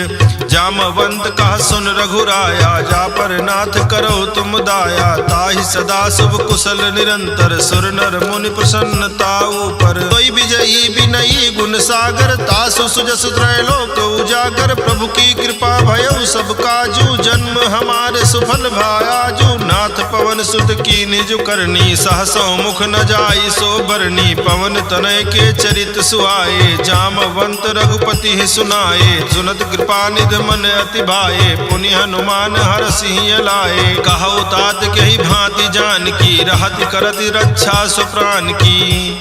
Speaker 1: जामवंत कहा सुन रघुराया, जा पर नाथ करो तुम दाया। ताहि सदा शुभ कुशल निरंतर, सुर नर मुनि प्रसन्नता ऊपर। कोई विजयी विनयी गुण सागर, तासु सुजस त्रैलोक उजागर। प्रभु की कृपा भयउ सब काजू, जन्म हमारे सुफल भायाजू। नाथ पवन सुत की निज करनी, सहसो मुख न जाई सो बरनी। पवन तनय के चरित सुहाए, जामवंत रघुपति ही सुनाए। सुनत कृपा निध मन अति भाए, पुनि हनुमान हरषि लाए। कहु तात के ही भांति जान की, रहति करति रक्षा सुप्राण की।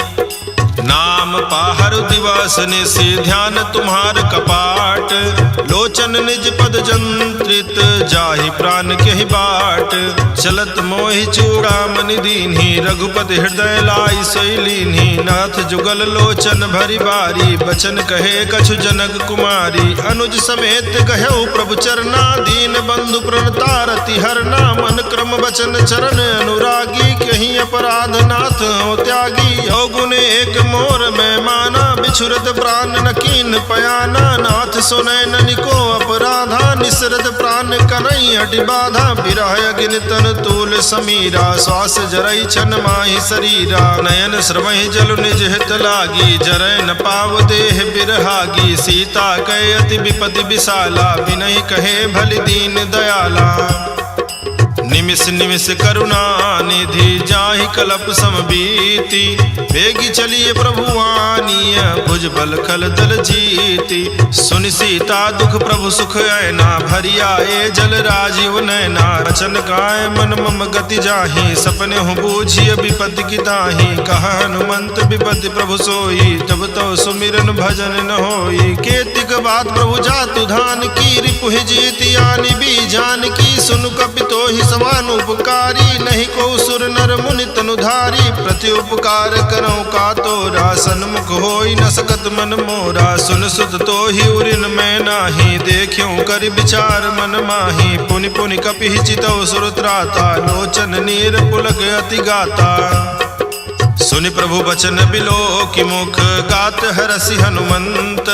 Speaker 1: नाम पाहर दिवस निशि ध्यान तुम्हार कपाट, लोचन निज पद जंत्रित जाहि प्राण के ही बाट। चलत मोहि चूड़ामणि दीन्ही रघुपति हृदय लाई सोई लीन्ही। नाथ जुगल लोचन भरी बारी बचन कहे कछु जनक कुमारी। अनुज समेत कहऊ प्रभु चरना दीन बंधु प्रणतारति हरना। मन क्रम बचन चरण अनुरागी कहीं अपराध नाथ हो त्यागी। अवगुण एक मोर में माना बिछुरत प्राण न कीन पयाना। नाथ सुनय ननिको अपराधा निसरत प्राण कनई हटि बाधा। विरह अग्नि तन तूल समीरा श्वास जरई छन माहि शरीरा। नयन श्रवहि जल निज हित लागी जरय न पाव देह बिरहागी। सीता कहे अति विपति विशाला बिनहि कहे भलि दीन दयाला। निमिष निमिष करुणा निधि जाहि कलप समबीति। वेगी चलिए प्रभुवानीय भुज बल खल दल जीति। सुनि सीता दुख प्रभु सुख ऐना भरिया ए जल राजीव नैना। वचन काय मन मम गति जाहि सपने हो बूझिय विपति की ताहि। कहा हनुमंत विपति प्रभु सोई तब तो सुमिरन भजन न होई। केतिक बात प्रभु जातु धान की रिपुहि जीति आनि बीजान की। सुनु कपि तोहि समान उपकारी नहीं को सुर नर मुनि तनुधारी। प्रति उपकार करो का तोरा सन्मुख होई न सकत मन मोरा। सुन सुत तो ही उरिन मैं नाही देखियो कर विचार मन माही। पुनि पुनि कपि चितौ सुर त्राता लोचन नीर पुलक अति गाता। सुनि प्रभु बचन बिलो कि मुख गात हरसि हनुमंत।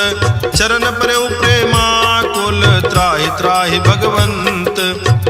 Speaker 1: चरण प्रभु प्रेमा कुल त्राहि त्राहि भगवंत।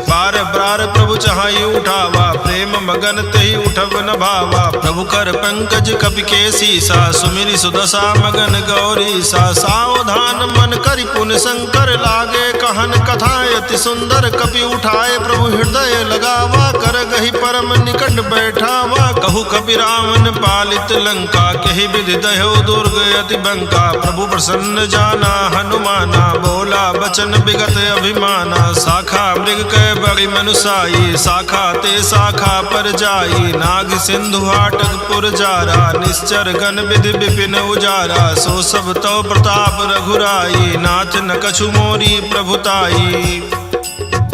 Speaker 1: बार बार प्रभु चाहि उठावा प्रेम मगन तेहि उठब न भावा। प्रभु कर पंकज कपि के सीसा सुमिरि सुदशा मगन गौरीसा। सावधान मन करि पुन शंकर लागे कहन कथा अति सुंदर। कपि उठाए प्रभु हृदय लगावा कर गहि परम निकट बैठावा। कहु कपि रावण पालित लंका कहि विधि दह्यो दुर्ग अति बंका। प्रभु प्रसन्न जाना हनुमाना बोला बचन विगत अभिमाना। शाखा मृग के बड़ी मनुसाई शाखा ते शाखा पर जाई। नाग सिंधु हाटक पुर जारा निश्चर गण विधि विपिन उजारा। सो सब तो प्रताप रघुराई नाथ न कछु मोरी प्रभुताई।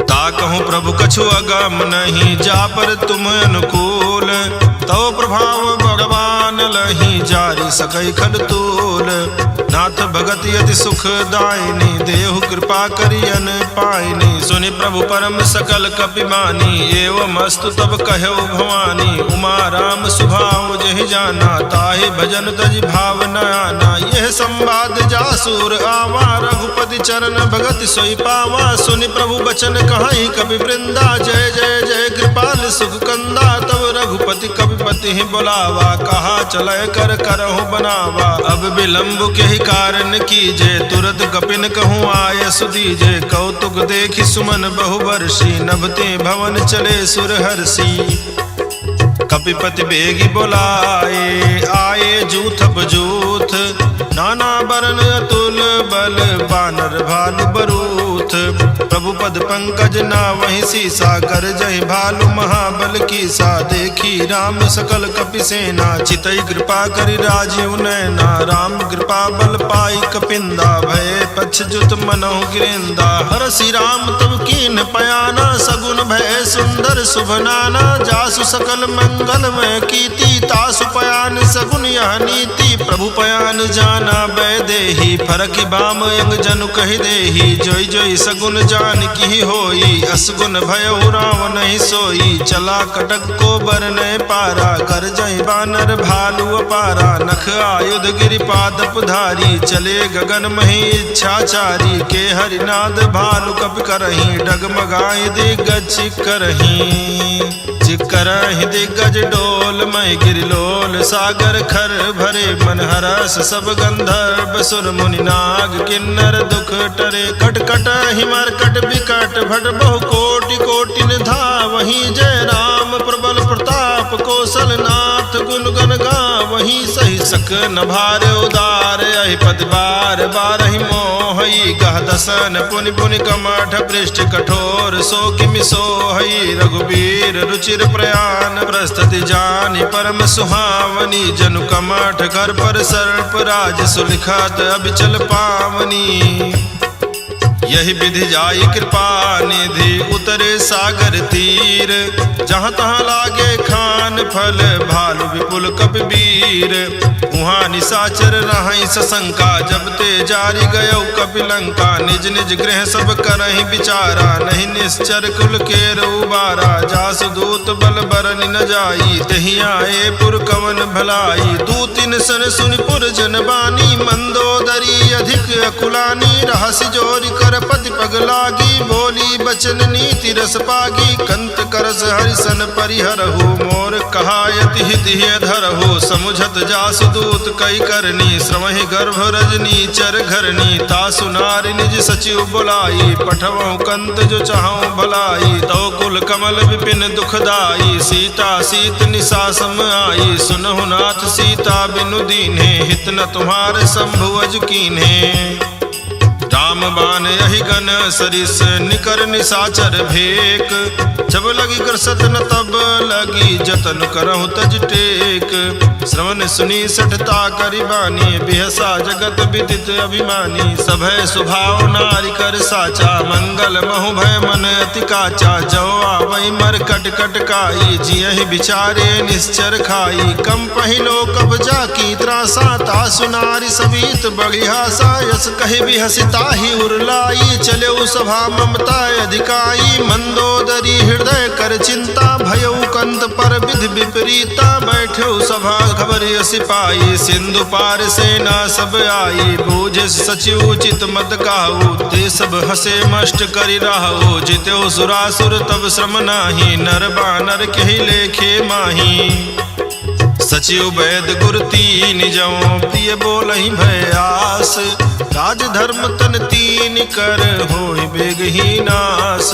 Speaker 1: ताकहु प्रभु कछु अगम नहीं जा पर तुम अनुकूल। तो प्रभाव भगवान लही जारी सकई खल तूल। नाथ भगति अति सुख दायिनी देहु कृपा करियन पाइनी। सुनि प्रभु परम सकल कपि मानी एवं अस्तु तब कहौ भवानी। उमा राम सुभाव जहि जाना ताहि भजन तजि भाव न आना। यह संवाद जासुर आवा रघुपति चरण भगति सोई पावा। सुनि प्रभु बचन कहाई कपि वृंदा जय जय जय कृपाल सुख कंदा। तब रघुपति कपिपति ही बुलावा कहा चलय कर करहु बनावा। अब विलंब के ही कारण कीजे तुरत कपिन कहूँ आय सुदीजे। कौतुक देखि सुमन बहुवर्षी नभते भवन चले सुरहर्षि। कपिपति बेगी बोलाए आए जूथप जूथ। नाना बरन अतुल बल बानर भालु बरूथ। प्रभु पद पंकज ना वही सीसा कर जय भालु महाबल कीसा। देखी राम सकल कपि सेना चितई कृपा करि राजीव नैना। राम कृपा बल पाई कपिंदा भय पक्ष जुत मनहु गिरेंदा। हरसि राम तब कीन पयाना सगुन भय सुंदर शुभ नाना। जासु सकल मंगल में कीति तासु पयान सगुन यह नीति। प्रभु पयान जाना बै देही फरकि बाम यंग जनु कहि देही। जोई जोई सगुन जान की होई असगुन भयउ रावण नहीं सोई। चला कटक को बरने पारा कर जय बानर भालु अपारा। नख आयुध गिरिपादप धारी चले गगन मही इच्छाचारी। के हरिनाद भालु कपि करही डगमगाई दिग्गज करही। करहि दिग्गज डोल मय गिरिलोल सागर खर भरे। मन हरस सब गंधर्व सुर मुनि नाग किन्नर दुख टरे। कट कट हिमर कट विकट भट बहु कोटि कोटिन धावहि। जय राम प्रबल प्रताप कौशल नाथ गुण गण गावहि। ही सही सक न भार उदार यही पद बार बार ही मोहई गह दसन पुनि पुनि कमठ पृष्ठ कठोर सो किमि सोहई रघुबीर रुचिर प्रयाण प्रस्तुति जानि परम सुहावनी जनु कमठ घर पर सर्प राज सुलिखत अबिचल पावनी यही विधि जाई कृपा निधि उतरे सागर तीर जहाँ तहाँ लागे खान फल भालु विपुल कपिवीर वहाँ निशाचर रहि सशंका जब ते जारी गयो कपिलंका निज निज गृह सब करहि विचारा नहीं निश्चर कुल केर उबारा जासु दूत बल बरनि न जाई तहि आए पुर कवन भलाई दूतिन सन सुनि पुर जन बानी मंदोदरी अधिक अकुलानी रहसि जोरि कर पति पग लागी बोली बचन नीति रस पागी कंत करस हरिसन परिहरहु मोर कहायति हिति धरहु समुझत जासु दूत कई करनी श्रमहि गर्भ रजनी चर घरनी तासु नारी निज सचिव बुलाई पठवहु कंत जो चाहूं भलाई तो कुल कमल विपिन दुखदाई सीता सीत निशा सम आई सुनहु नाथ सीता बिनु दीन्हे हित न तुम्हारे शंभु अज कीन्हे राम बान यही गन सरिस निकर निशाचर भेक जब लगी कर सतन तब लगी जतन करहु तज टेक श्रवण सुनी सठता करिबानी बिहसा जगत विदित अभिमानी सभय सुभाव नारी कर साचा मंगल महु भय मन अति काचा जो आवै मर कट कट काई जियहि बिचारे निश्चर खाई कम पहिलो कब्जा की त्रासा तासु नारी सवीत बगिहासा यस कहि बिहसिता ही उरलाई चले सभा ममता अधिकाई मंदोदरी हृदय कर चिंता भयउ कंत पर विधि विपरीता बैठे सभा खबर सिपाही सिंधु पार सेना सब आई बूझे सचिव उचित मत काहू ते सब हसे मष्ट करि राहु जितेउ सुरासुर तब श्रम नाही नर बानर केहि लेखे माही सचिव वैद गुर तीन जौ प्रिय बोलहि भयास राज धर्म तन तीन कर होय बेगही नास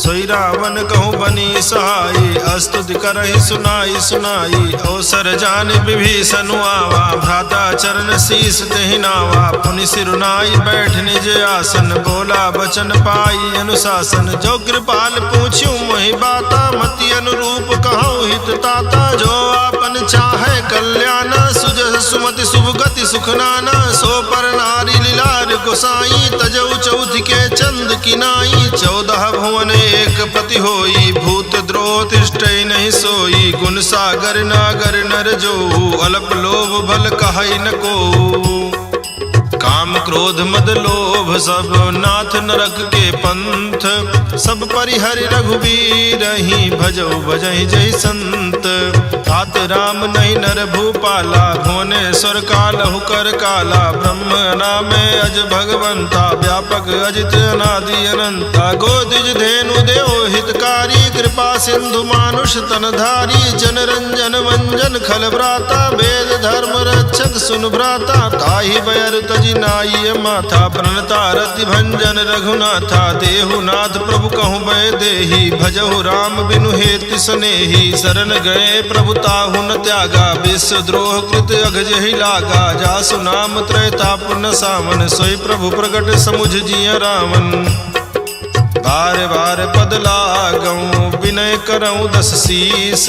Speaker 1: सोई रावण कहूँ बनी सहाई अस्तुति करहि सुनाई सुनाई अवसर जान विभीषण आवा भ्राता चरण शीस तेहि नावा पुनि सिरुनाई बैठ निज आसन बोला बचन पाई अनुशासन जो कृपाल पूछ्यू मोहि बाता मति अनुरूप कहूँ हित ताता जो आपन चाहे कल्याण सुजस सुमति शुभ गति सुखनाना सो पर नारी लीलार गोसाई तजऊ चौथ के चंद किनाई 14 भुवन एक पति होई भूत द्रोह तिष्ठै नहीं सोई गुण सागर नागर नर जो अल्प लोभ भल कहै न को काम क्रोध मद लोभ सब नाथ नरक के पंथ सब परिहरि रघुबीर ही भजौ भजहि जय संत तात राम नहीं नर भूपाला भुवनेश्वर कालहु कर काला ब्रह्म नामे अज भगवंता व्यापक अजित अनादि अनंता गोदिज धेनु देव हितकारी कृपा सिंधु मानुष तनधारी जन रंजन वंजन खल भ्राता वेद धर्म रक्षक सुन भ्राता ताहि बैर तजि नाई माथा प्रणता रति भंजन रघुनाथा देहुनाथ प्रभु कहूँ बै देही भजहु राम बिनु हेति सनेही शरण गए प्रभु ताहु न त्यागा विश्व द्रोह कृत अघजहि लागा जासु नाम त्रैतापुन सावन सोई प्रभु प्रगट समुझ जिय रावण बार बार पद लागऊं विनय करऊं 10 शीस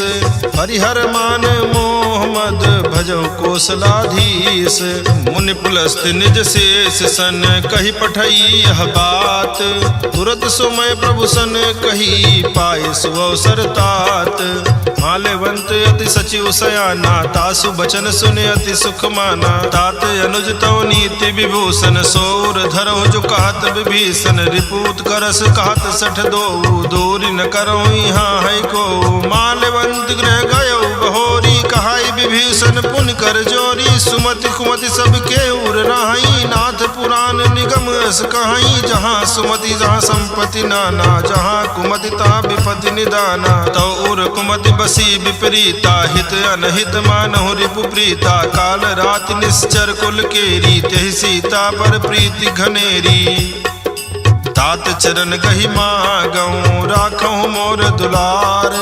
Speaker 1: हरिहर मान मोह मद भजौ कोसलाधीश मुनि पुलस्त निज शेष सन कही पठई यह बात तुरत सुमय प्रभु सन कही पाए सुअवसर तात माल्यवंत अति सचिव सयाना तासु बचन सुने अति सुख माना तात अनुज तव नीति विभूषण सौर धरहु जो कहत विभीषण रिपूत करस कहत सठ दो दूरी न करो यहाँ है को माल्यवंत गृह गयो बहोरी कहाई विभीषण पुन कर जोरी सुमति कुमति सबके उर राही नाथ पुराण निगम अस कहाई जहाँ सुमति जहाँ संपत्ति नाना जहाँ कुमति तहाँ विपत्ति निदाना तो उर कुमति बसी विपरीता हित अनहित मानहु रिपु प्रीता काल रात निश्चर कुल केरी तेहि सीता पर प्रीति घनेरी तात चरण कही मागऊं राखऊं मोर दुलार।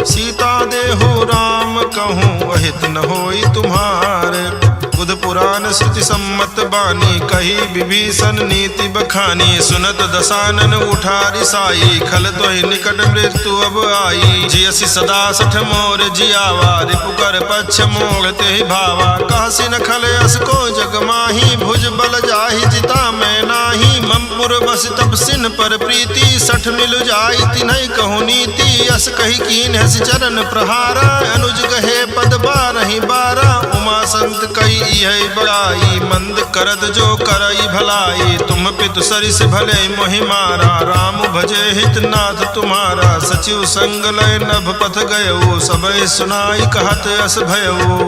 Speaker 1: सीता देहु राम कहूँ अहित न होई तुम्हार। बुध पुराण श्रुति सम्मत बानी कही विभीषण नीति बखानी। सुनत दसानन उठारी साई खल तोहि निकट मृत्यु अब आई। जियसि सदा सठ मोर जियावा रिपु कर पक्ष मोह तेहि भावा। कासी न खल अस को जग माही भुज बल जाहि जिता मैं नाही। ममपुर बस तब सिन पर प्रीति सठ मिलु जाई तिन्है कहु नीति। अस कही कीन हस चरण प्रहारा अनुज कहे पद बारहि बारा। उमा संत कही यही बड़ाई मंद करत जो करई भलाई। तुम पितु सरिस भले मोहि मारा राम भजे हित नाथ तुम्हारा। सचिव संग लय नभ पथ गयो सबय सुनाई कहत अस भयो।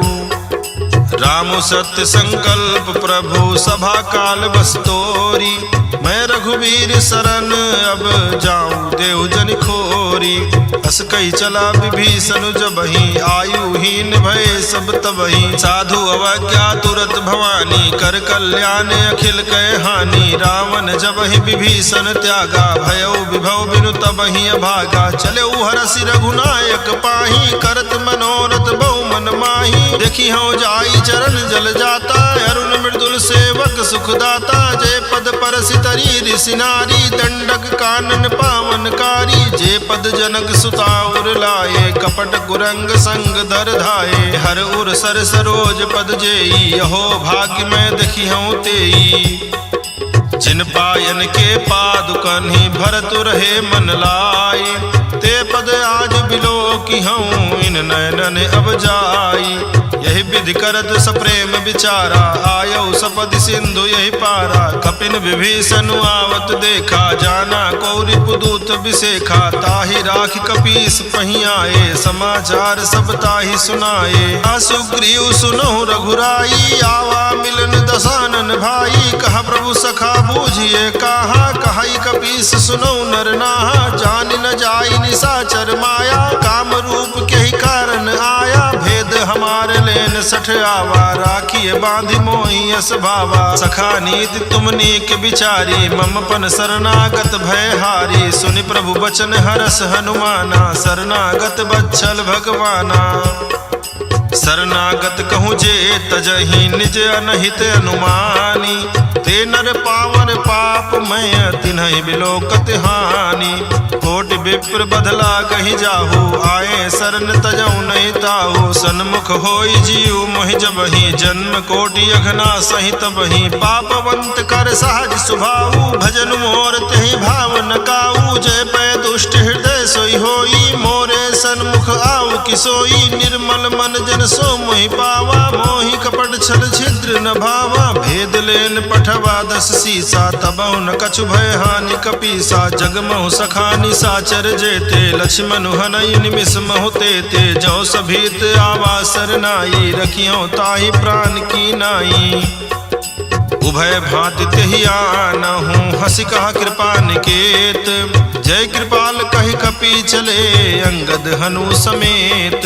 Speaker 1: राम सत्य संकल्प प्रभु सभा काल बस तोरी। मैं रघुवीर शरण अब जाऊं देव जन खोरी। अस कही चला विभीषण जबहि आयुहीन भय सब तबहि। साधु अवज्ञा तुरत भवानी कर कल्याण अखिल कह हानि। रावण जबहि विभीषण त्यागा भयो विभव बिनु तबहि अभागा। चले हरसि रघुनायक पाही करत मनोरथ बहु मन माही। देखी हूँ जाई चरण जल जाता अरुण मृदुल सेवक सुखदाता। जय पद परसि तरी ऋषि नारी दंडक कानन पावनकारी। जे पद जनक सुताउर लाए कपट कुरंग संग धर धाये। हर उर सर सरोज पद जेई यहो भाग्य मैं देखी हूँ तेई। जिन पायन के पादुकन ही भरत रहे मन लाए। ते पद आज बिलो की हूँ इन नयनन अब जाई। यही विधि करत सप्रेम विचारा आयो सपदि सिंधु यही पारा। कपिन विभीषण आवत देखा जाना कौरि पुदूत विशेखा। ताहि राख कपीस पही आए समाचार सब ताहि सुनाए। असुग्रीव सुनहु रघुराई आवा मिलन दसानन भाई। कहा प्रभु सखा बूझिए कहा कहाई कपीस सुनहु नर नाहा। जान न जाई निशाचर माया काम रूप के ही कारण आया। भेद हमारे लेन सठ आवा राखिए बांधि मोहि यस भावा। सखा नीति तुम नीक विचारी मम पन शरणागत भय हारी। सुनि प्रभु बचन हरस हनुमाना शरणागत बच्छल भगवाना। शरणागत कहूँ जे तजहि निज अनहित अनुमानी। ते नर पावन पाप मैं तिन्हि बिलोकत हानि। कोटि विप्र बदला कही जाहू आए शरण तजऊ नहीं ताहू। सन्मुख होई जीव मोहि जबहि जन्म कोटि अघना सहित बहि। पापवंत कर सहज सुभाऊ भजन मोर तेहि भाव न काऊ। जय पै दुष्ट हृदय सोई होई मोरे सन्मुख आऊ कि सोई। निर्मल मन जन सो मोहि पावा मोहि कपट छल छिद्र न भावा। भेद लेन पठवा दस सीसा तबहु न कछु भय हानि कपीसा। जगमहु सखा निशाचर जेते लक्ष्मण हनई निमिष महु तेते। जो सभीत आवा सरनाई रखियो ताहि प्राण की नाई। उभय भांति तेहि आनहु हंसी कहा कृपा निकेत। जय कृपाल कहि कपि चले अंगद हनु समेत।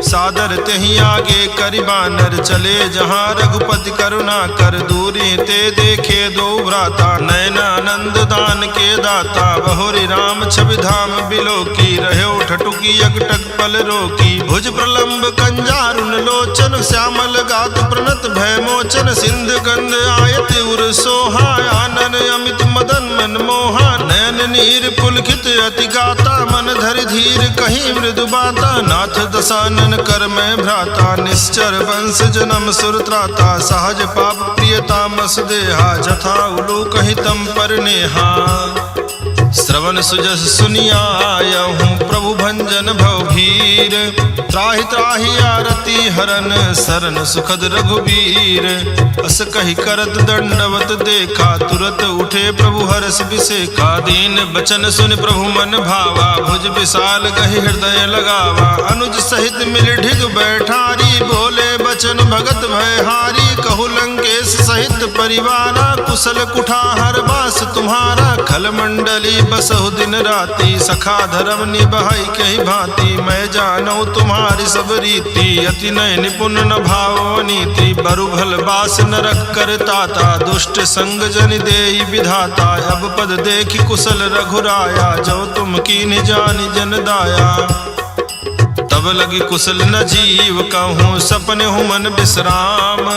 Speaker 1: सादर तेहि आगे करि बानर चले जहाँ रघुपति करुणा कर। दूरी ते देखे दो भ्राता नयनानंद दान के दाता। बहुरी राम छवि धाम बिलोकी रह्यो ठटुकी यगटक पल रोकी। भुज प्रलंब कंजारुन लोचन श्यामल गात प्रणत भय मोचन। सिंध गंध आयत उर सोहा आनन अमित मदन मन मोहा। नयन नीर पुलकित अति गाता मन धरि धीर कहीं मृदु बाता। नाथ दसानन कर मैं भ्राता निश्चर वंश जन्म सुर त्राता। सहज पाप प्रियता मस देहा जथा उलू कहीं तम पर नेहा। श्रवण सुजस सुनियायहूँ प्रभु भंजन भवभीर। त्राहि त्राहि आरती हरन शरण सुखद रघुबीर। अस कही करत दंडवत देखा तुरत उठे प्रभु हरस बिसेखा। दीन बचन सुन प्रभु मन भावा भुज विशाल गहि हृदय लगावा। अनुज सहित मिल ढिग बैठारी बोले बचन भगत भयहारी। कहु लंकेश सहित परिवारा कुशल कुठार बास तुम्हारा। खल मंडली बस बसहु दिन राति, सखा धर्म निभाई कही भांति, मैं जानौ तुम्हारी सब रीति, अति नय निपुण न भाव नीति, बरु भल बास नरक करताता, दुष्ट संग जन देई विधाता, अब पद देखी कुशल रघुराया, जो तुम कीन्ह जानि जन दाया। तब लगी कुशल न जीव कहूँ, सपने हूँ मन विश्राम,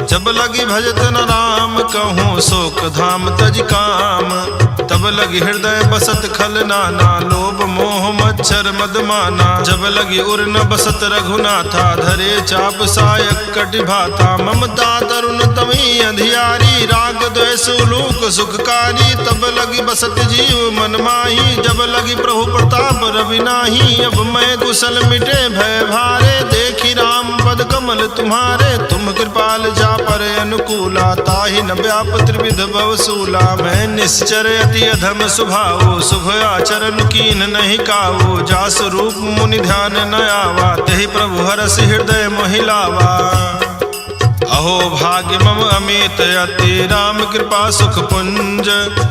Speaker 1: जब लगी भजत न राम कहूँ, शोक धाम तज काम। तब लगी हृदय बसत खल नाना, लोभ मोह मच्छर मद माना, जब लगी उर न बसत रघुनाथा, धरे चाप सायक कटि भाता, ममता तरुण तमी अधियारी, राग द्वेष उलूक सुखकारी, तब लगी बसत जीव मन माही, जब लगी प्रभु प्रताप रवि नाही। अब मैं कुशल मिटे भय भारे, देखी राम पद कमल तुम्हारे, तुम कृपाल जा पर अनुकूला, ताहि न व्याप त्रिविध भवसूला। मैं निश्चर अति अधम स्वभाव, शुभ आचरण कीन नहीं काऊ, जास रूप मुनि ध्यान न आवा, तेहि प्रभु हरस हृदय मोहिलावा। अहो भाग्य मम अमित अति, राम कृपा सुख पुंज,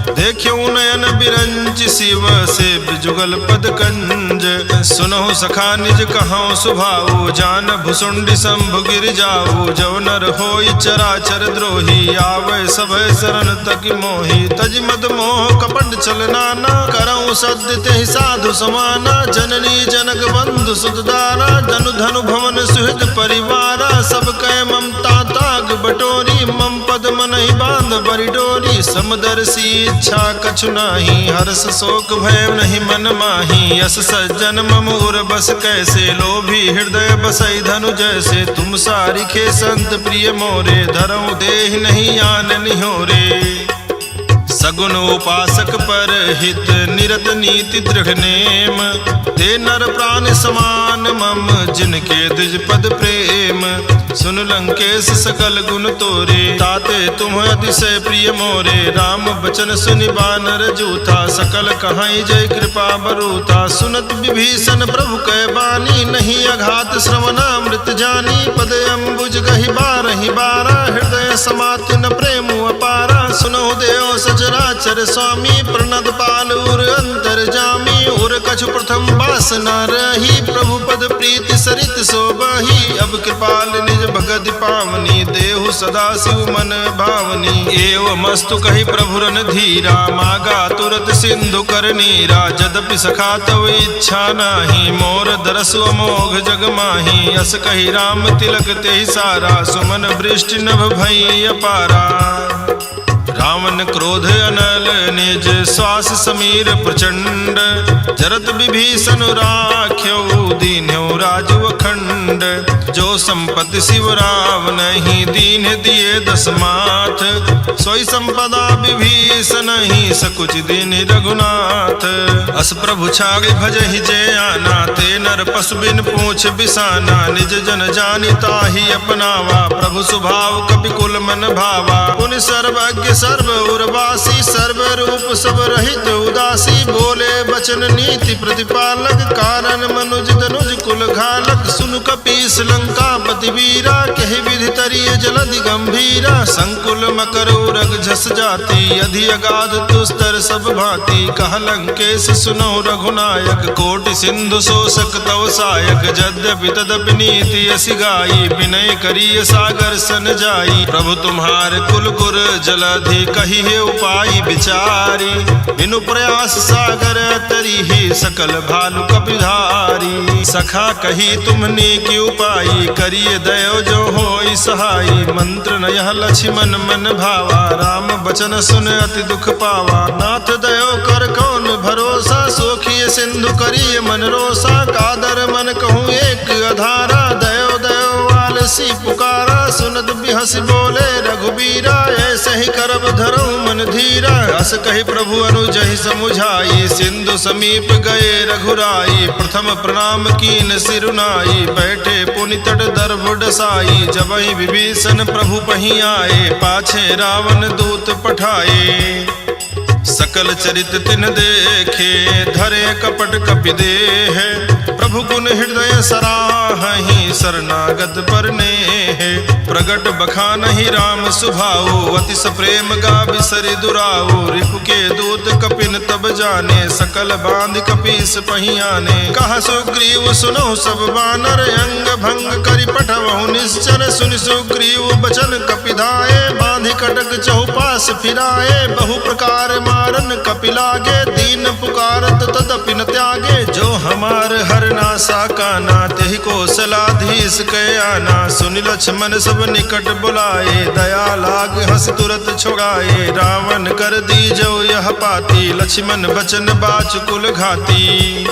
Speaker 1: देखियो नयन बिरंज, शिव से जुगल पद कंज। सुनहु सखा निज कहूँ सुभाऊ, जान भुसुंडी शंभु गिर जाऊ, जव नर होई चराचर द्रोही, आवे सभय शरण तक मोही, तज मद मोह कपट चल नाना, करऊँ सद्य तेहि साधु समाना, जननी जनक बंधु सुतदारा, जनु धनु भवन सुहृद परिवारा, सब कह ममता ताग बटोरी, मम पद मन ही बांध बरी डोरी, समदर्शी इच्छा कछु नाही, हर्ष शोक भय नहीं मन माही, यस सज्जन मम उर बस कैसे, लोभी हृदय बसई धनु जैसे, तुम सारिखे संत प्रिय मोरे, धरऊँ देहि नहीं आन निहोरे। सगुन उपासक पर हित, निरत नीति दृढ़ नेम, ते नर प्राण समान मम, जिनके द्विज पद प्रेम। सुन लंकेश सकल गुण तोरे, ताते तुम अतिशय प्रिय मोरे, राम बचन सुनि बानर जूथा, सकल कहाई जय कृपा बरूथा। सुनत विभीषण प्रभु कै बानी, नहीं अघात श्रवणामृत जानी, पद अम्बुज गहि बारहि बारा, हृदय समाति न प्रेम अपारा। सुनहु देव सचराचर स्वामी, प्रणद पाल उर अंतर जामी, उर कछु प्रथम वासना रही, प्रभु पद प्रीति सरित सोबही। अब कृपाल निज भगति पावनी, देहु सदा शिव मन भावनी। एव मस्तु कही प्रभु रन धीरा, मागा तुरत सिंधु कर नीरा, जदपि सखा तव इच्छा नाही, मोर दरसु अमोघ जग माही। अस कही राम तिलक तेहि सारा, सुमन वृष्टि नभ भई अपारा। रावण क्रोध अनल निज, श्वास समीर प्रचंड, जरत विभीषण राख्यो, दीन्यो राजु अखंड। जो संपत्ति शिव रावण ही, दीन दिए दस माथ, सोई संपदा विभीषण ही, सकुच दीन रघुनाथ। अस प्रभु छाग भजहि जय आना, ते नर पशु बिन पूछ बिसाना, निज जन जानि ताहि अपनावा, प्रभु स्वभाव कपि कुल मन भावा। पुनि सर्वज्ञ सर्व उर्वासी, सर्व रूप सब रहित उदासी, बोले बचन नीति प्रतिपालक, कारण मनुज धनुज कुल घालक। सुनु कपीस लंकापति वीरा, कहि विधि तरिय जलधि गंभीरा, संकुल मकर उरग झस जाति, अधि अगाध दुस्तर सब भांति। कह लंकेश सुनो रघुनायक, कोटि सिंधु शोषक तव सायक, यद्यपि तदपि नीति असि गाई, विनय करिय सागर सन जाई। प्रभु तुम्हार कुल गुर जलधि, कही है उपाय विचारी, बिनु प्रयास सागर तरी ही, सकल भालु कपिधारी। सखा कही तुमने की उपाय, करिए दयो जो होई सहाई, मंत्र न यह लक्ष्मण मन भावा, राम बचन सुन अति दुख पावा। नाथ दयो कर कौन भरोसा, सोखिए सिंधु करिए मन रोसा, कादर मन कहूँ एक अधारा, दयो दयो आलसी पुकारा। सुनत बिहसी बोले रघुबीरा, ऐसे ही करब धरऊँ मन धीरा। अस कही प्रभु अनुजहि समुझाई, सिंधु समीप गए रघुराई, प्रथम प्रणाम कीन सिरुनाई, बैठे पुनि तट दर्भ डसाई। जबहि विभीषण प्रभु पहीं आए, पाछे रावण दूत पठाए। सकल चरित तिन देखे, धरे कपट कपि देह, प्रभु गुण हृदय सराहहि, शरणागत पर नेह। प्रगट बखानहि राम सुभाऊ, अतिस प्रेम गा बिसरि दुराऊ। रिपु के दूत कपिन तब जाने, सकल बांध कपीस पहियाने। कहा सुग्रीव सुनो सब बानर, अंग भंग करि पठवहु निश्चर। सुनि सुग्रीव बचन कपिधाये, बांधि कटक चहुपास फिराए। बहु प्रकार मारन कपि लागे, दीन पुकारत तदपि न त्यागे। जो हमार हरनासा काना, तेहि कौशलाधीश कै आना। सुनि लक्ष्मण सब निकट बुलाए, दया लाग हंस तुरत छुड़ाए। रावण कर दीजो यह पाती, लक्ष्मण बचन बाचकुल घाती।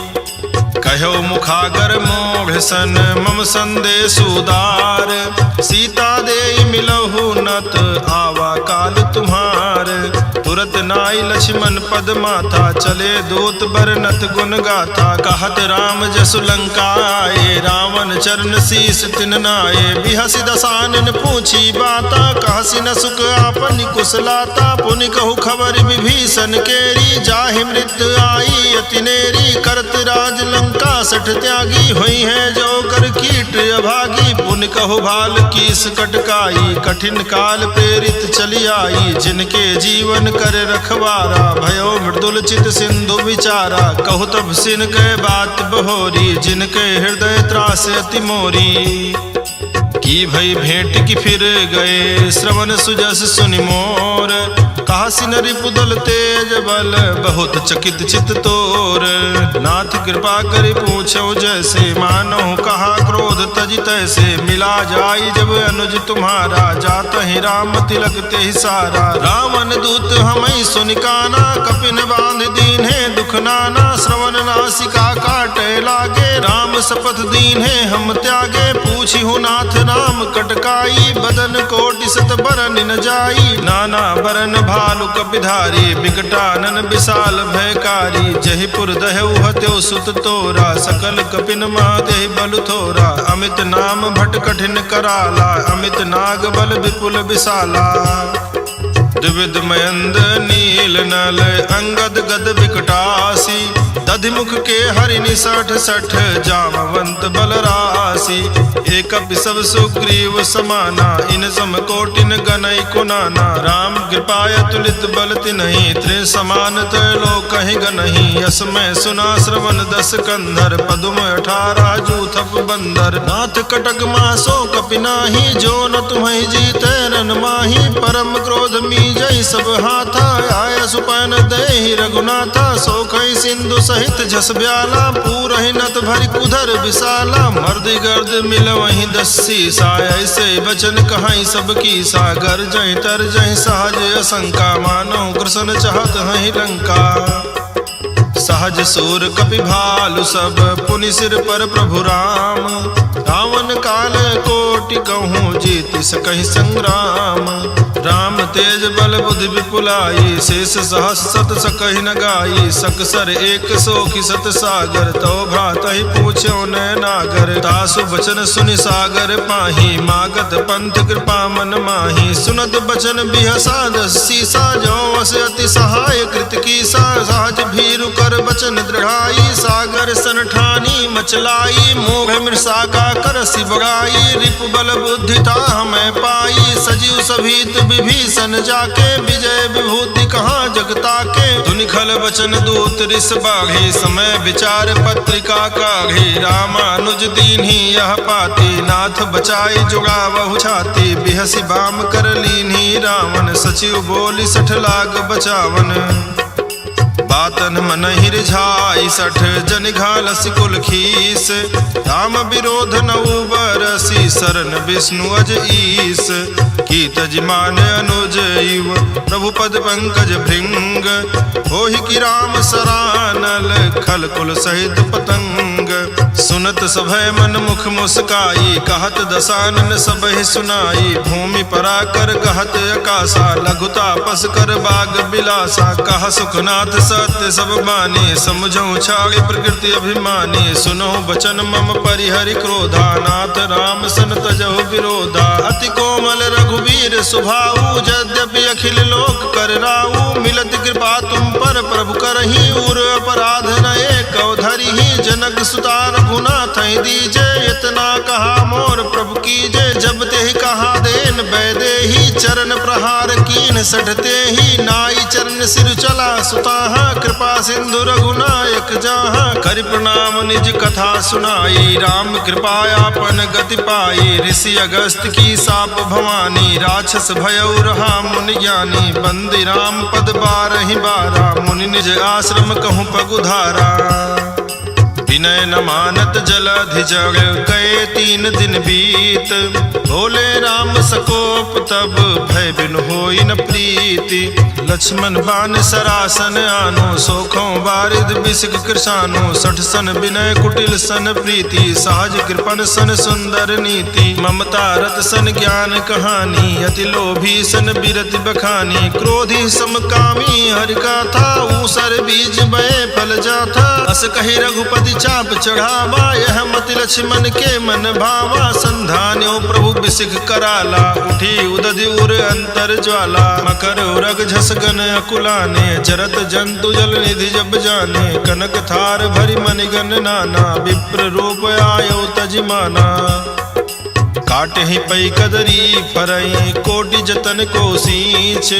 Speaker 1: कहो मुखागर मोघ सन, मम संदेश उदार। सीता दे मिलहु नत, आवा काल तुम्हार। तुरत नाई लक्ष्मण पद माथा, चले दूत बरनत गुण गाथा। कहत राम जसु लंका आए, रावण चरण शीस तिन नाये। बिहसि दसानन पूछी बाता, कहसि न सुख आपनि कुशलाता। पुनि कहु खबर विभीषण केरी, जाहि मृत्यु आई अति नेरी। करत राज लंका सठ त्यागी, हुई है जो कर कीट अभागी। पुनि कहु भाल कीस कटकाई, कठिन काल प्रेरित चली आई। जिनके जीवन कर रखवारा, भयो मृदुल चित सिंधु विचारा। कहु तब सिन के बात बहोरी, जिनके हृदय त्रास अति मोरी। की भई भेंट की फिर गए, श्रवण सुजस सुनि मोर। कासी न रिपुदल तेज बल, बहुत चकित चित तोर। नाथ कृपा करि पूछो जैसे, मानो कहा क्रोध तज तैसे। मिला जाई जब अनुज तुम्हारा, जात ही राम तिलक ते सारा। रावण दूत हमई सुनि काना, कपिन बांध दीन्हे दुख नाना। श्रवण नासिका काटे लागे, राम शपथ दीन्हे हम त्यागे। पूछिहु नाथ राम कटकाई, बदन कोटि सत बरन न जाई। नाना बरन भालु कपिधारी, बिकटानन विशाल भयकारी। जहिपुर दहु हत्यो सुत तोरा, सकल कपिन महादेहि बल थोरा। अमित नाम भट कठिन कराला, अमित नाग बल विपुल विशाला। द्विविध मयंद नील नल, अंगद गद विकटासी। दधिमुख के हरिनि सठ सठ, जामवंत बलरासी। एक सब सुग्रीव समाना, इन सम कोटिन गनई कुनाना। राम कृपाय तुलित बल तिन्हि, त्रि समान त्रैलोक कहि गनहि। यस मैं सुना श्रवण दस कंधर, पदुम 18 जूथप बंदर। नाथ कटक मासो कपि नाही, जो न तुम्हि जीते रन माही। परम क्रोध मीजै सब हाथा, आय सुपैन देहि रघुनाथा। सोखै सिंधु सहित झस ब्याला, पूरहि नत भरि कुधर विशाला। मर्द गर्द मिलवहि दस्सी सा, ऐसे बचन कहाई सब की सा। गर जहि तर जहि सहज असंका, मानो कृष्ण चाहत हहि लंका। सहज सूर कपि भालु सब, पुनि सिर पर प्रभु राम। रावण काल कोटि कहूँ, जीति सकहि संग्राम। राम तेज बल बुद्धि विपुलाई, शेष सहस सत सकहि न गाई। सकसर एक सोखि सत सागर, तो भ्रातहि पूछ्यो न नागर। तासु बचन सुनि सागर पाही, मागत पंथ कृपा मन माही। सुनत बचन बिहसा दस्सी सा, जो वस अति सहाय कृत कीसा। सहज भीरु कर बचन दृढ़ाई, सागर सन ठानी मचलाई। मोघ मृषा का करसि बड़ाई, रिपु बल बुद्धि था हमें पाई। सजीव सभीत विभीषण जाके, विजय विभूति कहाँ जगता के। धुनि खल बचन दूत रिस बाढ़ी, समय विचार पत्रिका काढ़ी। रामानुज दीन्ही यह पाती, नाथ बचाई जुगावहु छाती। बिहसि बाम कर लीन्ही रावण, सचिव बोली सठ लाग बचावन। बातन मन हिरझाई सठ, जन घालसि कुल खीस। राम विरोध नउ बरसी, शरण विष्णु अज ईस। कीत जिमान अनुज इव, प्रभु पद पंकज भृंग। होहि कि राम सरानल, खल कुल सहित पतंग। सुनत सभय मन मुख मुस्काई, कहत दसानन सबहि सुनाई। भूमि पराकर कहत आकाशा, लघुता पस कर बाग बिलासा। कह सुखनाथ सत्य सब बानी, समझौ छाड़ि प्रकृति अभिमानी। सुनो बचन मम परिहरि क्रोधा, नाथ राम सन तजहु विरोधा। अति कोमल रघुवीर सुभाऊ, यद्यपि अखिल लोक कर राऊ। मिलत कृपा तुम पर प्रभु करही, उर अपराध न एक धरिही। जनक सुता रघुनाथ दीजे, इतना कहा मोर प्रभु कीजे। जब ते कहा दे वैदेही चरण प्रहार कीन सटते ही नाई चरण सिर चला सुताहा कृपा सिंधु रघुनायक जहाँ करि प्रणाम निज कथा सुनाई राम कृपायापन गति पाई ऋषि अगस्त की साप भवानी राक्षस भयउ रहा मुनि ज्ञानी बंदी राम पद बारहि बारा मुनि निज आश्रम कहूँ पगुधारा विनय न मानत जलधि जग गए 3 दिन बीत भोले राम सकोप तब भय बिन होई न प्रीति लक्ष्मण बान सरासन आनो सोखों बारिद बिसिक कृषानो 60 सन विनय कुटिल सन प्रीति सहज कृपन सन सुंदर नीति ममता रत सन ज्ञान कहानी अति लोभी सन बिरति बखानी क्रोधी समकामी हरि गाथा ऊसर बीज बये फल जाथा अस कही रघुपति चाप चढ़ावा यह मति लक्ष्मण के मन भावा संधान्यो प्रभु बिसिख कराला उठी उदधि उर अंतर ज्वाला मकर उरग झसगन अकुलाने जरत जंतु जल निधि जब जाने कनक थार भरी मणिगन नाना विप्र रूप आयो तजिमाना काटे ही पई कदरी फरई कोटि जतन को सींच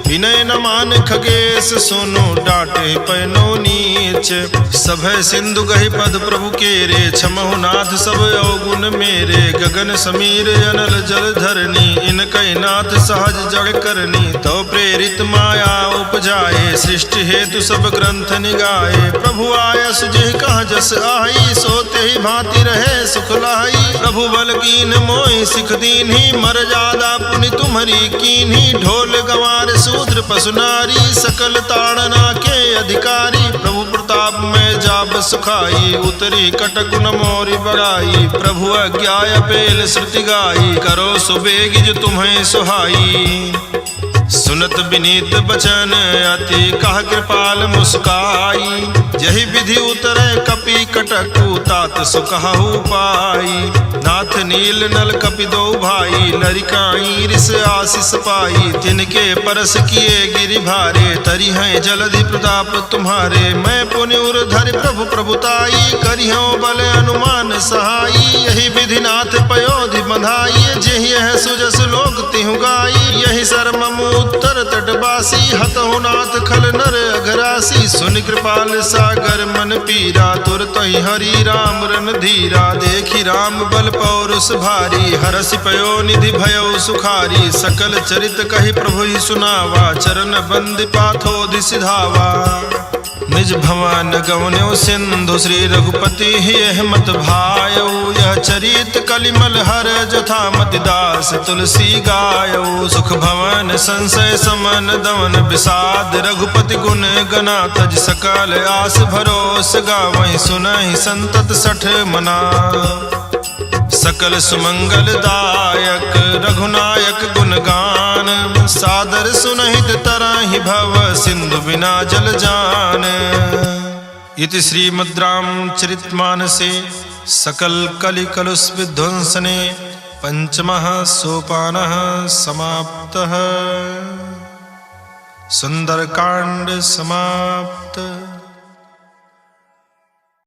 Speaker 1: विनय न मान खगेश सुनो डांटे पैनो नीच सभय सिंधु गहि पद प्रभु केरे छमहु नाथ सब अवगुण मेरे गगन समीर अनल जल धरनी इन कई नाथ सहज जग करनी तो प्रेरित माया उपजाए सृष्टि हेतु सब ग्रंथ निगाए प्रभु आय सुजिह कहाँ जस आई सोते ही भांति रहे सुख लाई प्रभु बल कीन मोहि सिख दीन्ही मर्यादा पुनि तुम्हारी कीन्ही ढोल गंवार शूद्र पशु नारी सकल ताड़ना के अधिकारी प्रभु प्रताप में जाब सुखाई उतरी कटक न मोरी बड़ाई प्रभु अज्ञाय पेल श्रुति गाई करो सुबेगी जो तुम्हें सुहाई सुनत विनीत बचन अति कह कृपाल मुस्काई यही विधि उतरे कपि कटकु तात सुकहु पाई नाथ नील नल कपि दो भाई लरिकाई ऋष आशीष पाई तिनके परस किए गिरि भारे तरी हैं जलधि प्रताप तुम्हारे मैं पुण्य उर धरि प्रभु प्रभुताई करियो बल अनुमान सहाई यही विधि नाथ पयोधि बंधाई जेहि है सुजस लोक तिहु गाई यही सरमम उत्तर तटवासी हतहु नाथ खल नर अघरासी सुन कृपाल सागर मन पीरा तुरत ही हरि राम रन धीरा देखी राम बल पौरुष भारी हरसि पयो निधि भयो सुखारी सकल चरित कहि प्रभु ही सुनावा चरण बंद पाथोधि सिधावा निज भवन गवन्यो सिंधु श्री रघुपति ही अहमत भायो यह चरित कलिमल हर जथा मति दास तुलसी गायो सुख भवन संशय समन दवन विषाद रघुपति गुण गना तज सकल आस भरोस गावहि सुनहि संतत सठ मना सकल सुमंगल दायक रघुनायक गुणगान सादर सुनहित तरहि भव सिंधु बिना जल जान इति श्रीमद् रामचरितमानसे सकल कलि कलुष विध्वंसने पंचमः सोपानः समाप्तः सुंदरकांड समाप्त।